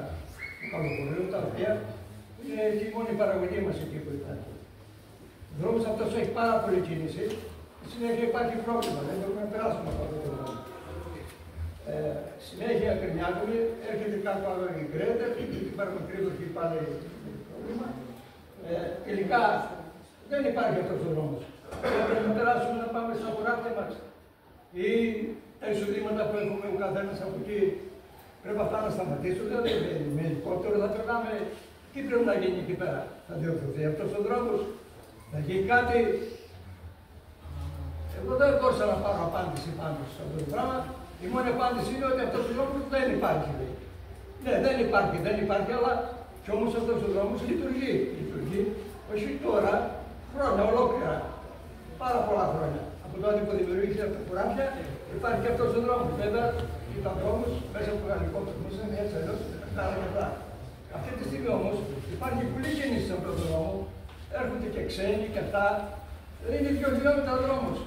του καλοκαιριού, τα οποία είναι η μόνη παραγωγή μας εκεί που υπάρχει. Ο δρόμος αυτός έχει πάρα πολλή κίνηση. Συνέχεια υπάρχει πρόβλημα, δεν μπορούμε να περάσουμε από αυτό το δρόμο. Συνέχεια κρινιάζουμε, έρχεται κάτω άλλο η Γκρέτα, υπάρχουν κρύβος και πάλι πρόβλημα. Τελικά δεν υπάρχει αυτός ο δρόμος. Πρέπει να περάσουμε να πάμε στα χωράφια μας ή τα εισοδήματα που έχουμε ο καθένας από εκεί πρέπει αυτά να σταματήσουν. Δηλαδή με ελικόπτερο θα περνάμε. Τι πρέπει να γίνει εκεί πέρα, θα διορθωθεί αυτός ο δρόμος, θα γίνει κάτι. Εγώ δεν μπορούσα να πάρω απάντηση πάνω σε αυτό το πράγμα. Η μόνη απάντηση είναι ότι αυτός ο δρόμος δεν υπάρχει. Ναι, δεν υπάρχει, αλλά κι όμως αυτός ο δρόμος λειτουργεί. Λειτουργεί, όχι τώρα, χρόνια ολόκληρα. Πάρα πολλά χρόνια. Από τότε που δημιουργήθηκε αυτό το χωράφια, υπάρχει και αυτός ο δρόμος. Βέβαια, ήταν δρόμος μέσα από το γαλλικό που είναι έτσι αλλιώς, τα άλλα και αυτά. Αυτή τη στιγμή όμως υπάρχει πολλή κίνηση σε αυτόν τον δρόμο. Έρχονται και ξένοι και αυτά. Δεν είναι 2 χιλιόμετρα δρόμος.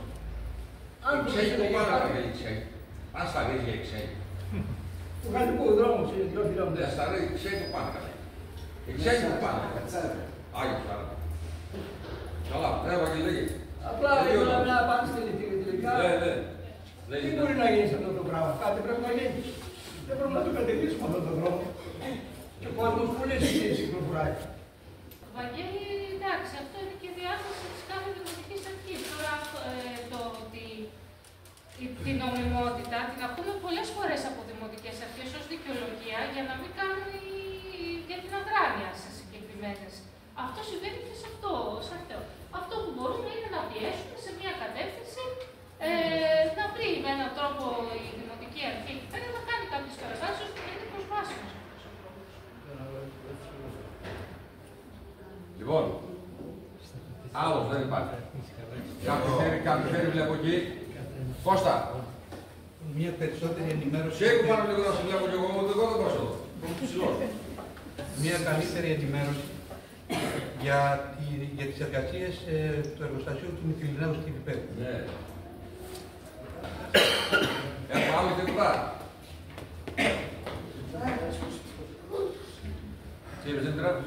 Αν το ξένοι που πάνε για οι ξένοι. Αν σταρίζει για οι ξένοι. Του γαλλικού δρόμου είναι 2 χιλιόμετρα. Δεν σταρίζει, οι ξένοι που πάνε καλά. Οι ξένοι που πάνε. Άγιο Σάρα. Καλά, Βαγγελίγη. Απλά ήθελα μια απάντηση τελικά. Τι μπορεί να γίνει σε αυτό το πράγμα, κάτι πρέπει να γίνει. Δεν μπορούμε να το κατεβήσουμε αυτόν τον δρόμο. Και ο κόσμος πολύ κυκλοφοράει. Βαγγέλη, εντάξει, αυτό είναι και διάθεση της κάθε δημοτικής αρχής. Τώρα το ότι την νομιμότητα την ακούμε πολλές φορές από δημοτικές αρχές ως δικαιολογία για να μην κάνουν για την αδράνεια σε συγκεκριμένες. Αυτό συμβαίνει και σε αυτό. Αυτό που μπορούμε είναι να πιέσουμε σε μια κατεύθυνση, να βρει με έναν τρόπο η δημοτική αρχή εκεί πέρα να κάνει κάποιες παρεμβάσεις ώστε να είναι προσβάσιμος αυτός ο τρόπος. Λοιπόν, άλλος δεν υπάρχει. Κάποιο χέρι βλέπω εκεί. Κώστα. Μια περισσότερη ενημέρωση. Σήκω πάνω λίγο να σου βλέπω και εγώ δεν πάω εδώ. Μια καλύτερη ενημέρωση για τις εργασίες του εργοστασίου του Μυθιλινέου στην Υπέδου. Ναι. Έχουμε άλλο τίποτα. Τι είπες, δεν τράβει.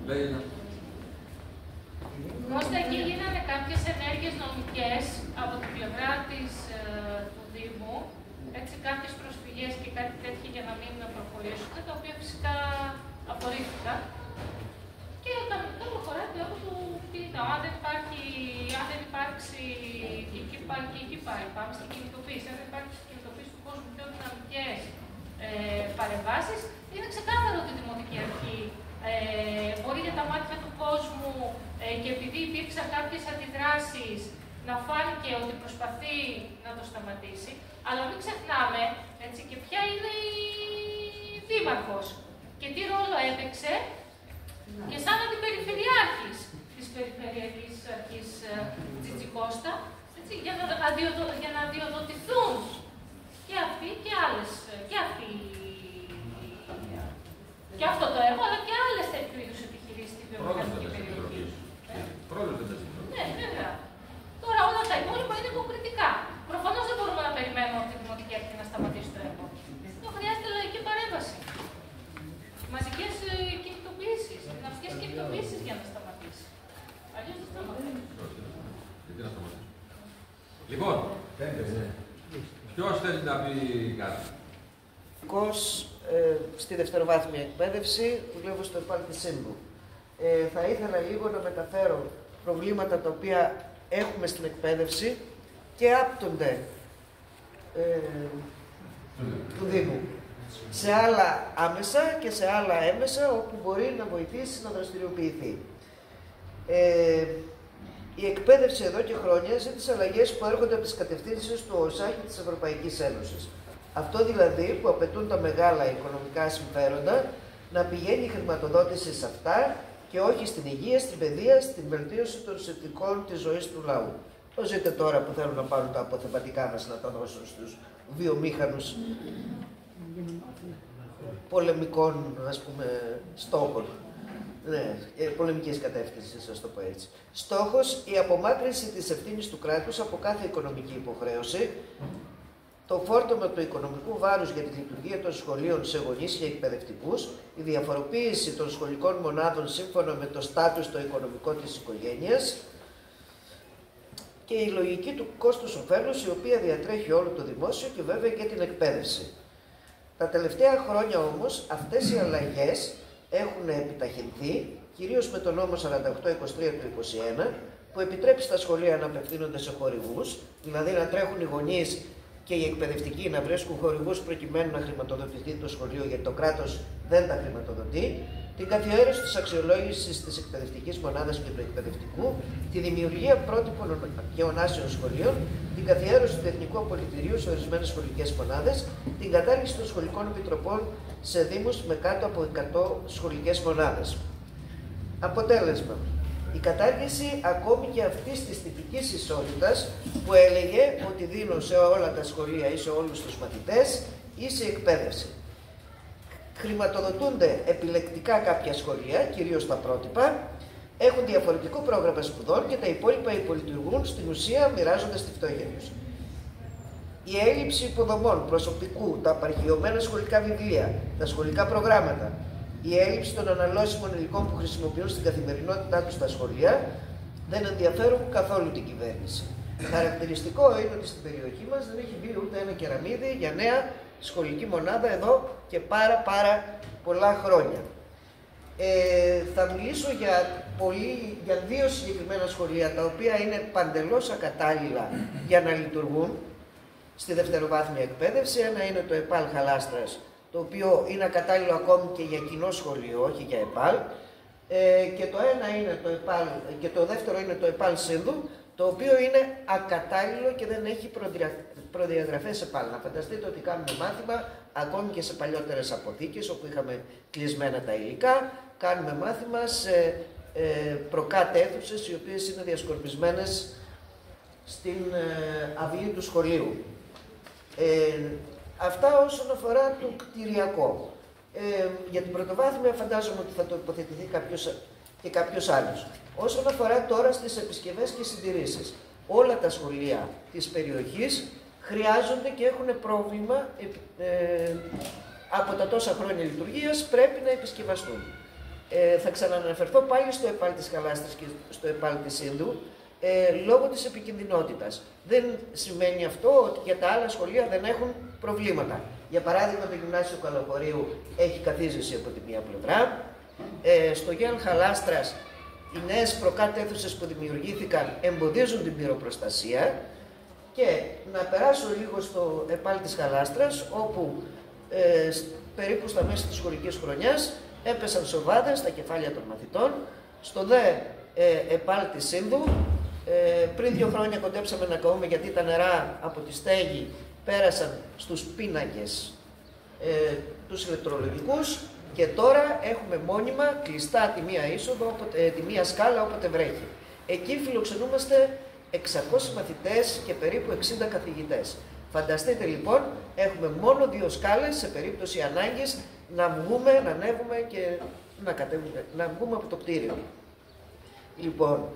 Λέει να. Ώστε εκεί γίνανε κάποιες ενέργειες νομικές από την πλευρά του Δήμου, έτσι κάποιες προσφυγές και κάτι τέτοιο για να μην προχωρήσουν, τα οποία φυσικά απορρίφθηκαν. Και κανονικά προχωράει πλέον εννοώ, αν δεν υπάρξει, και εκεί πάλι πάμε στην κινητοποίηση, αν δεν υπάρξει κινητοποίηση του κόσμου πιο δυναμικές παρεμβάσεις, είναι ξεκάθαρο ότι η Δημοτική Αρχή μπορεί για τα μάτια του κόσμου και επειδή υπήρξαν κάποιες αντιδράσεις να φάνηκε ότι προσπαθεί να το σταματήσει, αλλά μην ξεχνάμε έτσι, και ποια είναι η δήμαρχος και τι ρόλο έπαιξε και σαν αντιπεριφερειάρχης της Περιφερειακής Αρχής Τζιτζικώστα, για να αδειοδοτηθούν και αυτοί και άλλες, και αυτό το έργο, αλλά και άλλες τέτοιου είδους επιχειρήσεις στην βιομηχανική περιοχή. Ναι, βέβαια. Τώρα όλα τα υπόλοιπα είναι υποκριτικά. Προφανώς δεν μπορούμε να περιμένουμε από τη Δημοτική Αρχή να σταματήσει το έργο. Εδώ χρειάζεται λαϊκή παρέμβαση. Μαζικές κινητοποιήσεις, δυναμικές κινητοποιήσεις για να σταματήσει. Αλλιώς δεν σταματήσει. Λοιπόν, ποιος θέλει να πει κάτι? Στη δευτεροβάθμια εκπαίδευση, δουλεύω στο ΕΠΑΛ της Σύνδου. Θα ήθελα λίγο να μεταφέρω προβλήματα τα οποία έχουμε στην εκπαίδευση και άπτονται του Δήμου. Σε άλλα άμεσα και σε άλλα έμεσα, όπου μπορεί να βοηθήσει να δραστηριοποιηθεί. Η εκπαίδευση εδώ και χρόνια ζήτησε αλλαγές που έρχονται από τις κατευθύνσεις του ΟΣΑ και της Ευρωπαϊκής Ένωσης. Αυτό δηλαδή που απαιτούν τα μεγάλα οικονομικά συμφέροντα να πηγαίνει η χρηματοδότηση σε αυτά και όχι στην υγεία, στην παιδεία, στην βελτίωση των συνθηκών της ζωής του λαού. Το ζείτε τώρα που θέλουν να πάρουν τα αποθεματικά μας να τα δώσουν στους βιομήχανους πολεμικών, ας πούμε, στόχων. Ναι, πολεμικής κατεύθυνσης, ας το πω έτσι. Στόχος, η απομάκρυνση της ευθύνης του κράτους από κάθε οικονομική υποχρέωση, το φόρτωμα του οικονομικού βάρους για τη λειτουργία των σχολείων σε γονείς και εκπαιδευτικούς, η διαφοροποίηση των σχολικών μονάδων σύμφωνα με το στάτους το οικονομικό της οικογένειας και η λογική του κόστους-οφέλους, η οποία διατρέχει όλο το δημόσιο και βέβαια και την εκπαίδευση. Τα τελευταία χρόνια όμως αυτές οι αλλαγές έχουν επιταχυνθεί, κυρίως με τον νόμο 4823 του 2021, που επιτρέπει στα σχολεία να απευθύνονται σε χορηγούς, δηλαδή να τρέχουν οι γονείς και οι εκπαιδευτικοί να βρίσκουν χορηγούς προκειμένου να χρηματοδοτηθεί το σχολείο, γιατί το κράτος δεν τα χρηματοδοτεί, την καθιέρωση της αξιολόγησης της εκπαιδευτικής μονάδας και του εκπαιδευτικού, τη δημιουργία πρότυπων γεωνάσιων σχολείων, την καθιέρωση του εθνικού απολυτηρίου σε ορισμένες σχολικές μονάδες, την κατάργηση των σχολικών επιτροπών σε δήμους με κάτω από 100 σχολικές μονάδες. Αποτέλεσμα. Η κατάργηση ακόμη και αυτής της τυπικής ισότητας που έλεγε ότι δίνω σε όλα τα σχολεία ή σε όλους τους μαθητές ίση εκπαίδευση. Χρηματοδοτούνται επιλεκτικά κάποια σχολεία, κυρίως τα πρότυπα, έχουν διαφορετικό πρόγραμμα σπουδών και τα υπόλοιπα υπολειτουργούν, στην ουσία μοιράζονται στη φτώχεια τους. Η έλλειψη υποδομών, προσωπικού, τα απαρχιωμένα σχολικά βιβλία, τα σχολικά προγράμματα, η έλλειψη των αναλώσιμων υλικών που χρησιμοποιούν στην καθημερινότητά τους στα σχολεία δεν ενδιαφέρουν καθόλου την κυβέρνηση. Χαρακτηριστικό είναι ότι στην περιοχή μας δεν έχει μπει ούτε ένα κεραμίδι για νέα σχολική μονάδα εδώ και πάρα πολλά χρόνια. Θα μιλήσω για δύο συγκεκριμένα σχολεία τα οποία είναι παντελώς ακατάλληλα για να λειτουργούν στη δευτεροβάθμια εκπαίδευση. Ένα είναι το ΕΠΑΛ Χαλάστρας, το οποίο είναι ακατάλληλο ακόμη και για κοινό σχολείο, όχι για ΕΠΑΛ. Και το δεύτερο είναι το ΕΠΑΛ Σύνδου, το οποίο είναι ακατάλληλο και δεν έχει προδιαγραφές ΕΠΑΛ. Να φανταστείτε ότι κάνουμε μάθημα ακόμη και σε παλιότερες αποθήκες όπου είχαμε κλεισμένα τα υλικά, κάνουμε μάθημα σε προκάτ αίθουσες οι οποίες είναι διασκορπισμένες στην αυλή του σχολείου. Αυτά όσον αφορά το κτηριακό. Για την πρωτοβάθμια φαντάζομαι ότι θα τοποθετηθεί κάποιος άλλος. Όσον αφορά τώρα στις επισκευές και συντηρήσεις, όλα τα σχολεία της περιοχής χρειάζονται και έχουν πρόβλημα από τα τόσα χρόνια λειτουργίας, πρέπει να επισκευαστούν. Θα ξαναναφερθώ πάλι στο ΕΠΑΛ της Χαλάστρας και στο ΕΠΑΛ της Σύνδου, λόγω της επικινδυνότητας. Δεν σημαίνει αυτό ότι για τα άλλα σχολεία δεν έχουν προβλήματα. Για παράδειγμα, το Γυμνάσιο Καλοχωρίου έχει καθίζηση από τη μία πλευρά. Στο ΓΕΛ Χαλάστρας οι νέες προκάτ-αίθουσες που δημιουργήθηκαν εμποδίζουν την πυροπροστασία. Και να περάσω λίγο στο ΕΠΑΛ της Χαλάστρας, όπου περίπου στα μέσα της σχολικής χρονιάς έπεσαν σοβάδες στα κεφάλια των μαθητών. Στο δε ΕΠΑΛ της Σύνδου, πριν 2 χρόνια κοντέψαμε να καούμε γιατί τα νερά από τη στέγη πέρασαν στους πίνακες τους ηλεκτρολογικούς και τώρα έχουμε μόνιμα κλειστά τη μία είσοδο, τη μία σκάλα όποτε βρέχει. Εκεί φιλοξενούμαστε 600 μαθητές και περίπου 60 καθηγητές. Φανταστείτε λοιπόν, έχουμε μόνο 2 σκάλες σε περίπτωση ανάγκης να βγούμε, να ανέβουμε και να κατέβουμε, να βγούμε από το κτίριο. Λοιπόν,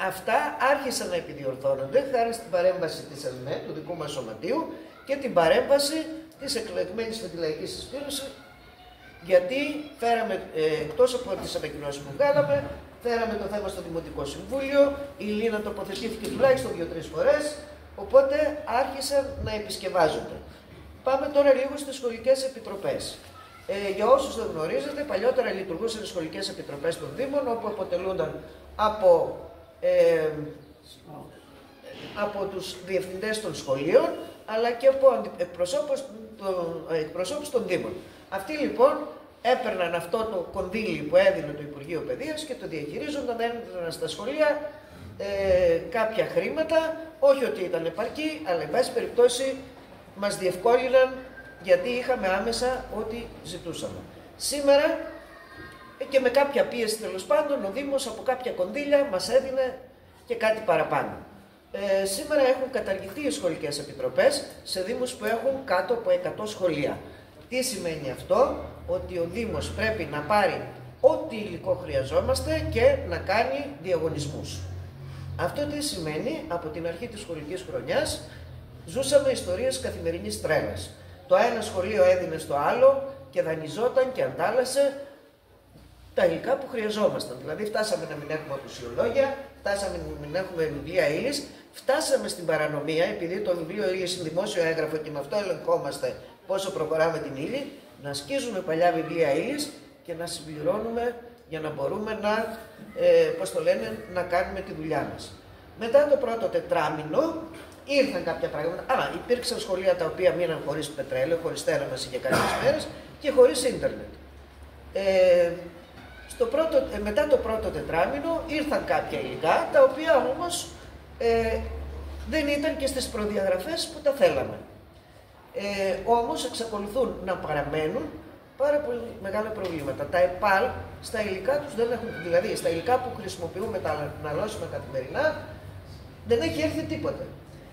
αυτά άρχισαν να επιδιορθώνονται χάρη στην παρέμβαση της ΕΛΜΕ, του δικού μας σωματείου, και την παρέμβαση της εκλεγμένης Φετιλαϊκής Συσπήρωσης, γιατί φέραμε, εκτός από τις ανακοινώσεις που βγάλαμε, φέραμε το θέμα στο Δημοτικό Συμβούλιο, η Λίνα τοποθετήθηκε τουλάχιστον 2-3 φορές, οπότε άρχισαν να επισκευάζονται. Πάμε τώρα λίγο στις σχολικές επιτροπές. Για όσους δεν γνωρίζετε, παλιότερα λειτουργούσαν οι σχολικές επιτροπές των Δήμων, όπου αποτελούνταν από τους διευθυντές των σχολείων, αλλά και από εκπροσώπους των Δήμων. Αυτοί λοιπόν έπαιρναν αυτό το κονδύλι που έδινε το Υπουργείο Παιδείας και το διαχειρίζονταν, έδιναν στα σχολεία κάποια χρήματα, όχι ότι ήταν επαρκή, αλλά εν πάση περιπτώσει μας διευκόλυναν γιατί είχαμε άμεσα ό,τι ζητούσαμε. Σήμερα και με κάποια πίεση τέλος πάντων, ο Δήμος από κάποια κονδύλια μας έδινε και κάτι παραπάνω. Σήμερα έχουν καταργηθεί οι σχολικές επιτροπές σε Δήμους που έχουν κάτω από 100 σχολεία. Τι σημαίνει αυτό? Ότι ο Δήμος πρέπει να πάρει ό,τι υλικό χρειαζόμαστε και να κάνει διαγωνισμούς. Αυτό τι σημαίνει? Από την αρχή της σχολικής χρονιάς ζούσαμε ιστορίες καθημερινής τρέλας. Το ένα σχολείο έδινε στο άλλο και δανειζόταν και αντάλλασε τα υλικά που χρειαζόμασταν. Δηλαδή φτάσαμε να μην έχουμε απουσιολόγια, φτάσαμε να μην έχουμε βιβλία ύλης, φτάσαμε στην παρανομία, επειδή το βιβλίο ύλης είναι δημόσιο έγγραφο και με αυτό ελεγχόμαστε πόσο προχωράμε την ύλη, να σκίζουμε παλιά βιβλία ύλης και να συμπληρώνουμε για να μπορούμε να, να κάνουμε τη δουλειά μας. Μετά το πρώτο τετράμινο ήρθαν κάποια πράγματα. Υπήρξαν σχολεία τα οποία μείναν χωρίς πετρέλαιο, χωρίς θέρμανση για κάποιες μέρες και χωρίς ίντερνετ. Μετά το πρώτο τετράμινο ήρθαν κάποια υλικά, τα οποία όμως δεν ήταν και στις προδιαγραφές που τα θέλαμε. Όμως εξακολουθούν να παραμένουν πάρα πολύ μεγάλα προβλήματα. Τα ΕΠΑΛ στα υλικά τους δεν έχουν, δηλαδή στα υλικά που χρησιμοποιούμε, τα αναλώσιμα καθημερινά, δεν έχει έρθει τίποτα.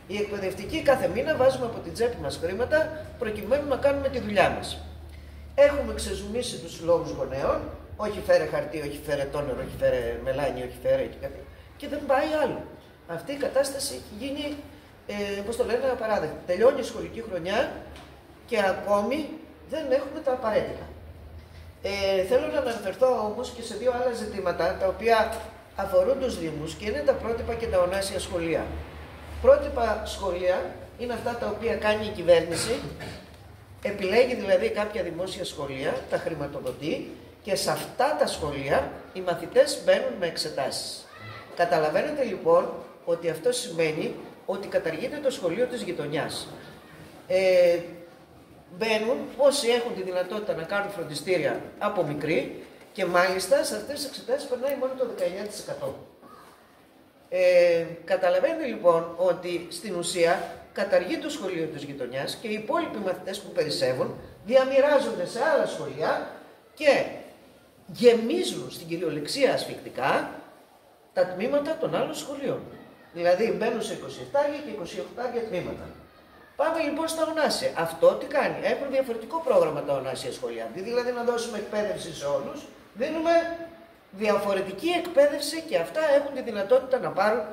Οι εκπαιδευτικοί κάθε μήνα βάζουμε από την τσέπη μας χρήματα προκειμένου να κάνουμε τη δουλειά μας. Έχουμε ξεζουμίσει τους συλλόγους γονέων, όχι φέρε χαρτί, όχι φέρε τόνερο, όχι φέρε μελάνι, όχι φέρε και δεν πάει άλλο. Αυτή η κατάσταση έχει γίνει, απαράδεκτη. Τελειώνει η σχολική χρονιά και ακόμη δεν έχουμε τα απαραίτητα. Θέλω να αναφερθώ όμως και σε 2 άλλα ζητήματα τα οποία αφορούν τους Δήμους και είναι τα πρότυπα και τα ονάσια σχολεία. Πρότυπα σχολεία είναι αυτά τα οποία κάνει η κυβέρνηση, επιλέγει δηλαδή κάποια δημόσια σχολεία, τα χρηματοδοτεί και σε αυτά τα σχολεία οι μαθητές μπαίνουν με εξετάσεις. Καταλαβαίνετε λοιπόν ότι αυτό σημαίνει ότι καταργείται το σχολείο της γειτονιάς. Μπαίνουν όσοι έχουν τη δυνατότητα να κάνουν φροντιστήρια από μικροί και μάλιστα σε αυτές τις εξετάσεις περνάει μόνο το 19%. Καταλαβαίνετε λοιπόν ότι στην ουσία καταργεί το σχολείο της γειτονιάς και οι υπόλοιποι μαθητές που περισσεύουν διαμοιράζονται σε άλλα σχολεία και γεμίζουν στην κυριολεξία ασφυκτικά τα τμήματα των άλλων σχολείων. Δηλαδή μπαίνουν σε 27 και 28 τμήματα. Πάμε λοιπόν στα ονάσια. Αυτό τι κάνει? Έχουν διαφορετικό πρόγραμμα τα ονάσια σχολεία. Αντί δηλαδή να δώσουμε εκπαίδευση σε όλους, δίνουμε διαφορετική εκπαίδευση και αυτά έχουν τη δυνατότητα να πάρουν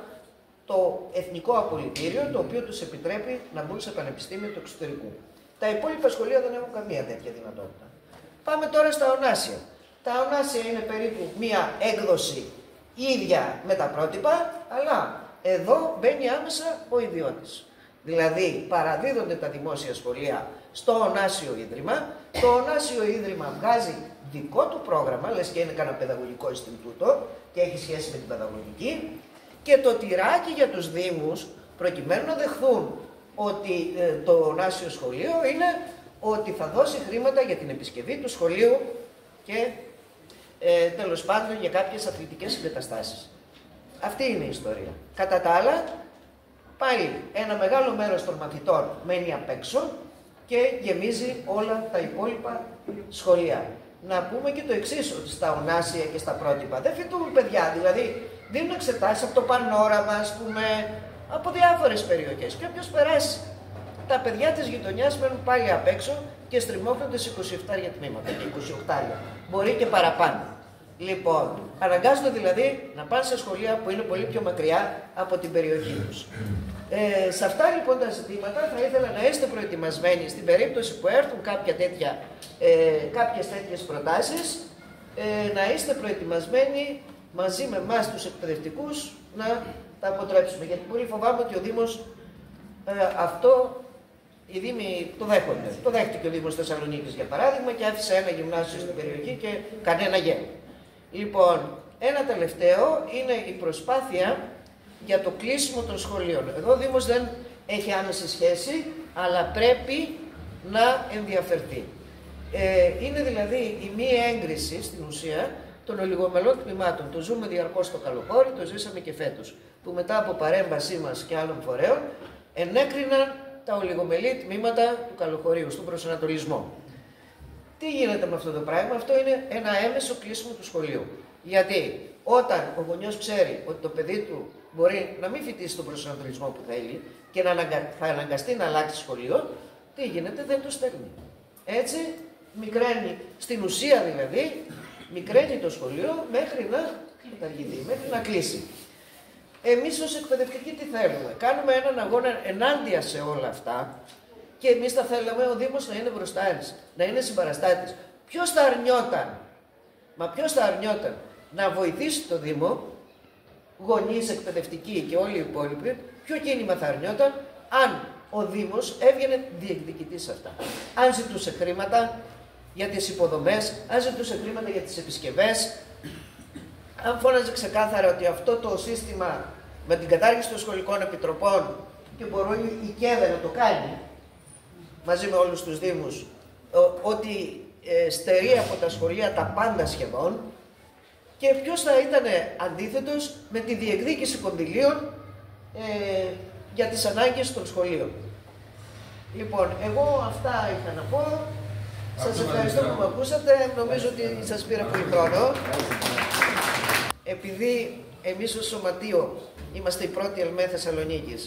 το εθνικό απολυτήριο, το οποίο τους επιτρέπει να μπουν σε πανεπιστήμια του εξωτερικού. Τα υπόλοιπα σχολεία δεν έχουν καμία τέτοια δυνατότητα. Πάμε τώρα στα ονάσια. Τα ονάσια είναι περίπου μία έκδοση ίδια με τα πρότυπα, αλλά εδώ μπαίνει άμεσα ο ιδιώτης. Δηλαδή παραδίδονται τα δημόσια σχολεία στο ονάσιο ίδρυμα, το ονάσιο ίδρυμα βγάζει δικό του πρόγραμμα, λες και είναι κανένα παιδαγωγικό Ινστιτούτο και έχει σχέση με την παιδαγωγική, και το τυράκι για τους Δήμους, προκειμένου να δεχθούν ότι το Νάσιο Σχολείο είναι ότι θα δώσει χρήματα για την επισκευή του σχολείου και τέλος πάντων για κάποιες αθλητικές συγκαταστάσεις. Αυτή είναι η ιστορία. Κατά τα άλλα, πάλι ένα μεγάλο μέρος των μαθητών μένει απ' έξω και γεμίζει όλα τα υπόλοιπα σχολεία. Να πούμε και το εξής, ότι στα ονάσια και στα πρότυπα δεν φοιτούν παιδιά, δηλαδή δίνουν εξετάσεις από το πανόραμα, ας πούμε, από διάφορες περιοχές. Και όποιος περάσει, τα παιδιά της γειτονιάς μένουν πάλι απ' έξω και στριμώχνονται σε 27 τμήματα και 28, μπορεί και παραπάνω. Λοιπόν, αναγκάζονται δηλαδή να πάνε σε σχολεία που είναι πολύ πιο μακριά από την περιοχή τους. Σε αυτά λοιπόν τα ζητήματα θα ήθελα να είστε προετοιμασμένοι στην περίπτωση που έρθουν κάποιες τέτοιες προτάσεις, να είστε προετοιμασμένοι μαζί με εμάς τους εκπαιδευτικούς να τα αποτρέψουμε. Γιατί πολύ φοβάμαι ότι ο Δήμος αυτό, οι Δήμοι το δέχονται. Το δέχτηκε ο Δήμος Θεσσαλονίκης για παράδειγμα και άφησε ένα γυμνάσιο στην περιοχή και κανένα γέλιο. Λοιπόν, ένα τελευταίο είναι η προσπάθεια για το κλείσιμο των σχολείων. Εδώ ο Δήμος δεν έχει άμεση σχέση, αλλά πρέπει να ενδιαφερθεί. Είναι δηλαδή η μη έγκριση στην ουσία των ολιγομελών τμήματων. Το ζούμε διαρκώς στο καλοκαίρι, το ζήσαμε και φέτος, που μετά από παρέμβασή μας και άλλων φορέων ενέκριναν τα ολιγομελή τμήματα του καλοκαιρίου, στον προσανατολισμό. Τι γίνεται με αυτό το πράγμα? Αυτό είναι ένα έμεσο κλείσιμο του σχολείου. Γιατί όταν ο γονιός ξέρει ότι το παιδί του μπορεί να μην φοιτήσει τον προσανατολισμό που θέλει και θα αναγκαστεί να αλλάξει σχολείο, τι γίνεται? Δεν το στέλνει. Έτσι μικραίνει, στην ουσία δηλαδή, μικραίνει το σχολείο μέχρι να καταργηθεί, μέχρι να κλείσει. Εμείς ως εκπαιδευτικοί τι θέλουμε? Κάνουμε έναν αγώνα ενάντια σε όλα αυτά και εμείς θα θέλαμε ο Δήμος να είναι μπροστάρης, να είναι συμπαραστάτης. Ποιος θα αρνιόταν? Μα ποιος θα αρνιόταν να βοηθήσει το Δήμο, γονείς, εκπαιδευτικοί και όλοι οι υπόλοιποι? Ποιο κίνημα θα αρνιόταν αν ο Δήμος έβγαινε διεκδικητής αυτά? Αν ζητούσε χρήματα για τις υποδομές, αν ζητούσε χρήματα για τις επισκευές, αν φώναζε ξεκάθαρα ότι αυτό το σύστημα με την κατάργηση των σχολικών επιτροπών, και μπορεί η ΚΕΔΕ να το κάνει μαζί με όλους τους Δήμους, ότι στερεί από τα σχολεία τα πάντα σχεδόν, και ποιος θα ήταν αντίθετος με τη διεκδίκηση κονδυλίων για τις ανάγκες των σχολείων. Λοιπόν, εγώ αυτά είχα να πω. Σας ευχαριστώ που με ακούσατε. Νομίζω ότι σας πήρα πολύ χρόνο. Επειδή εμείς ως Σωματείο είμαστε η πρώτη ΕΛΜΕ Θεσσαλονίκης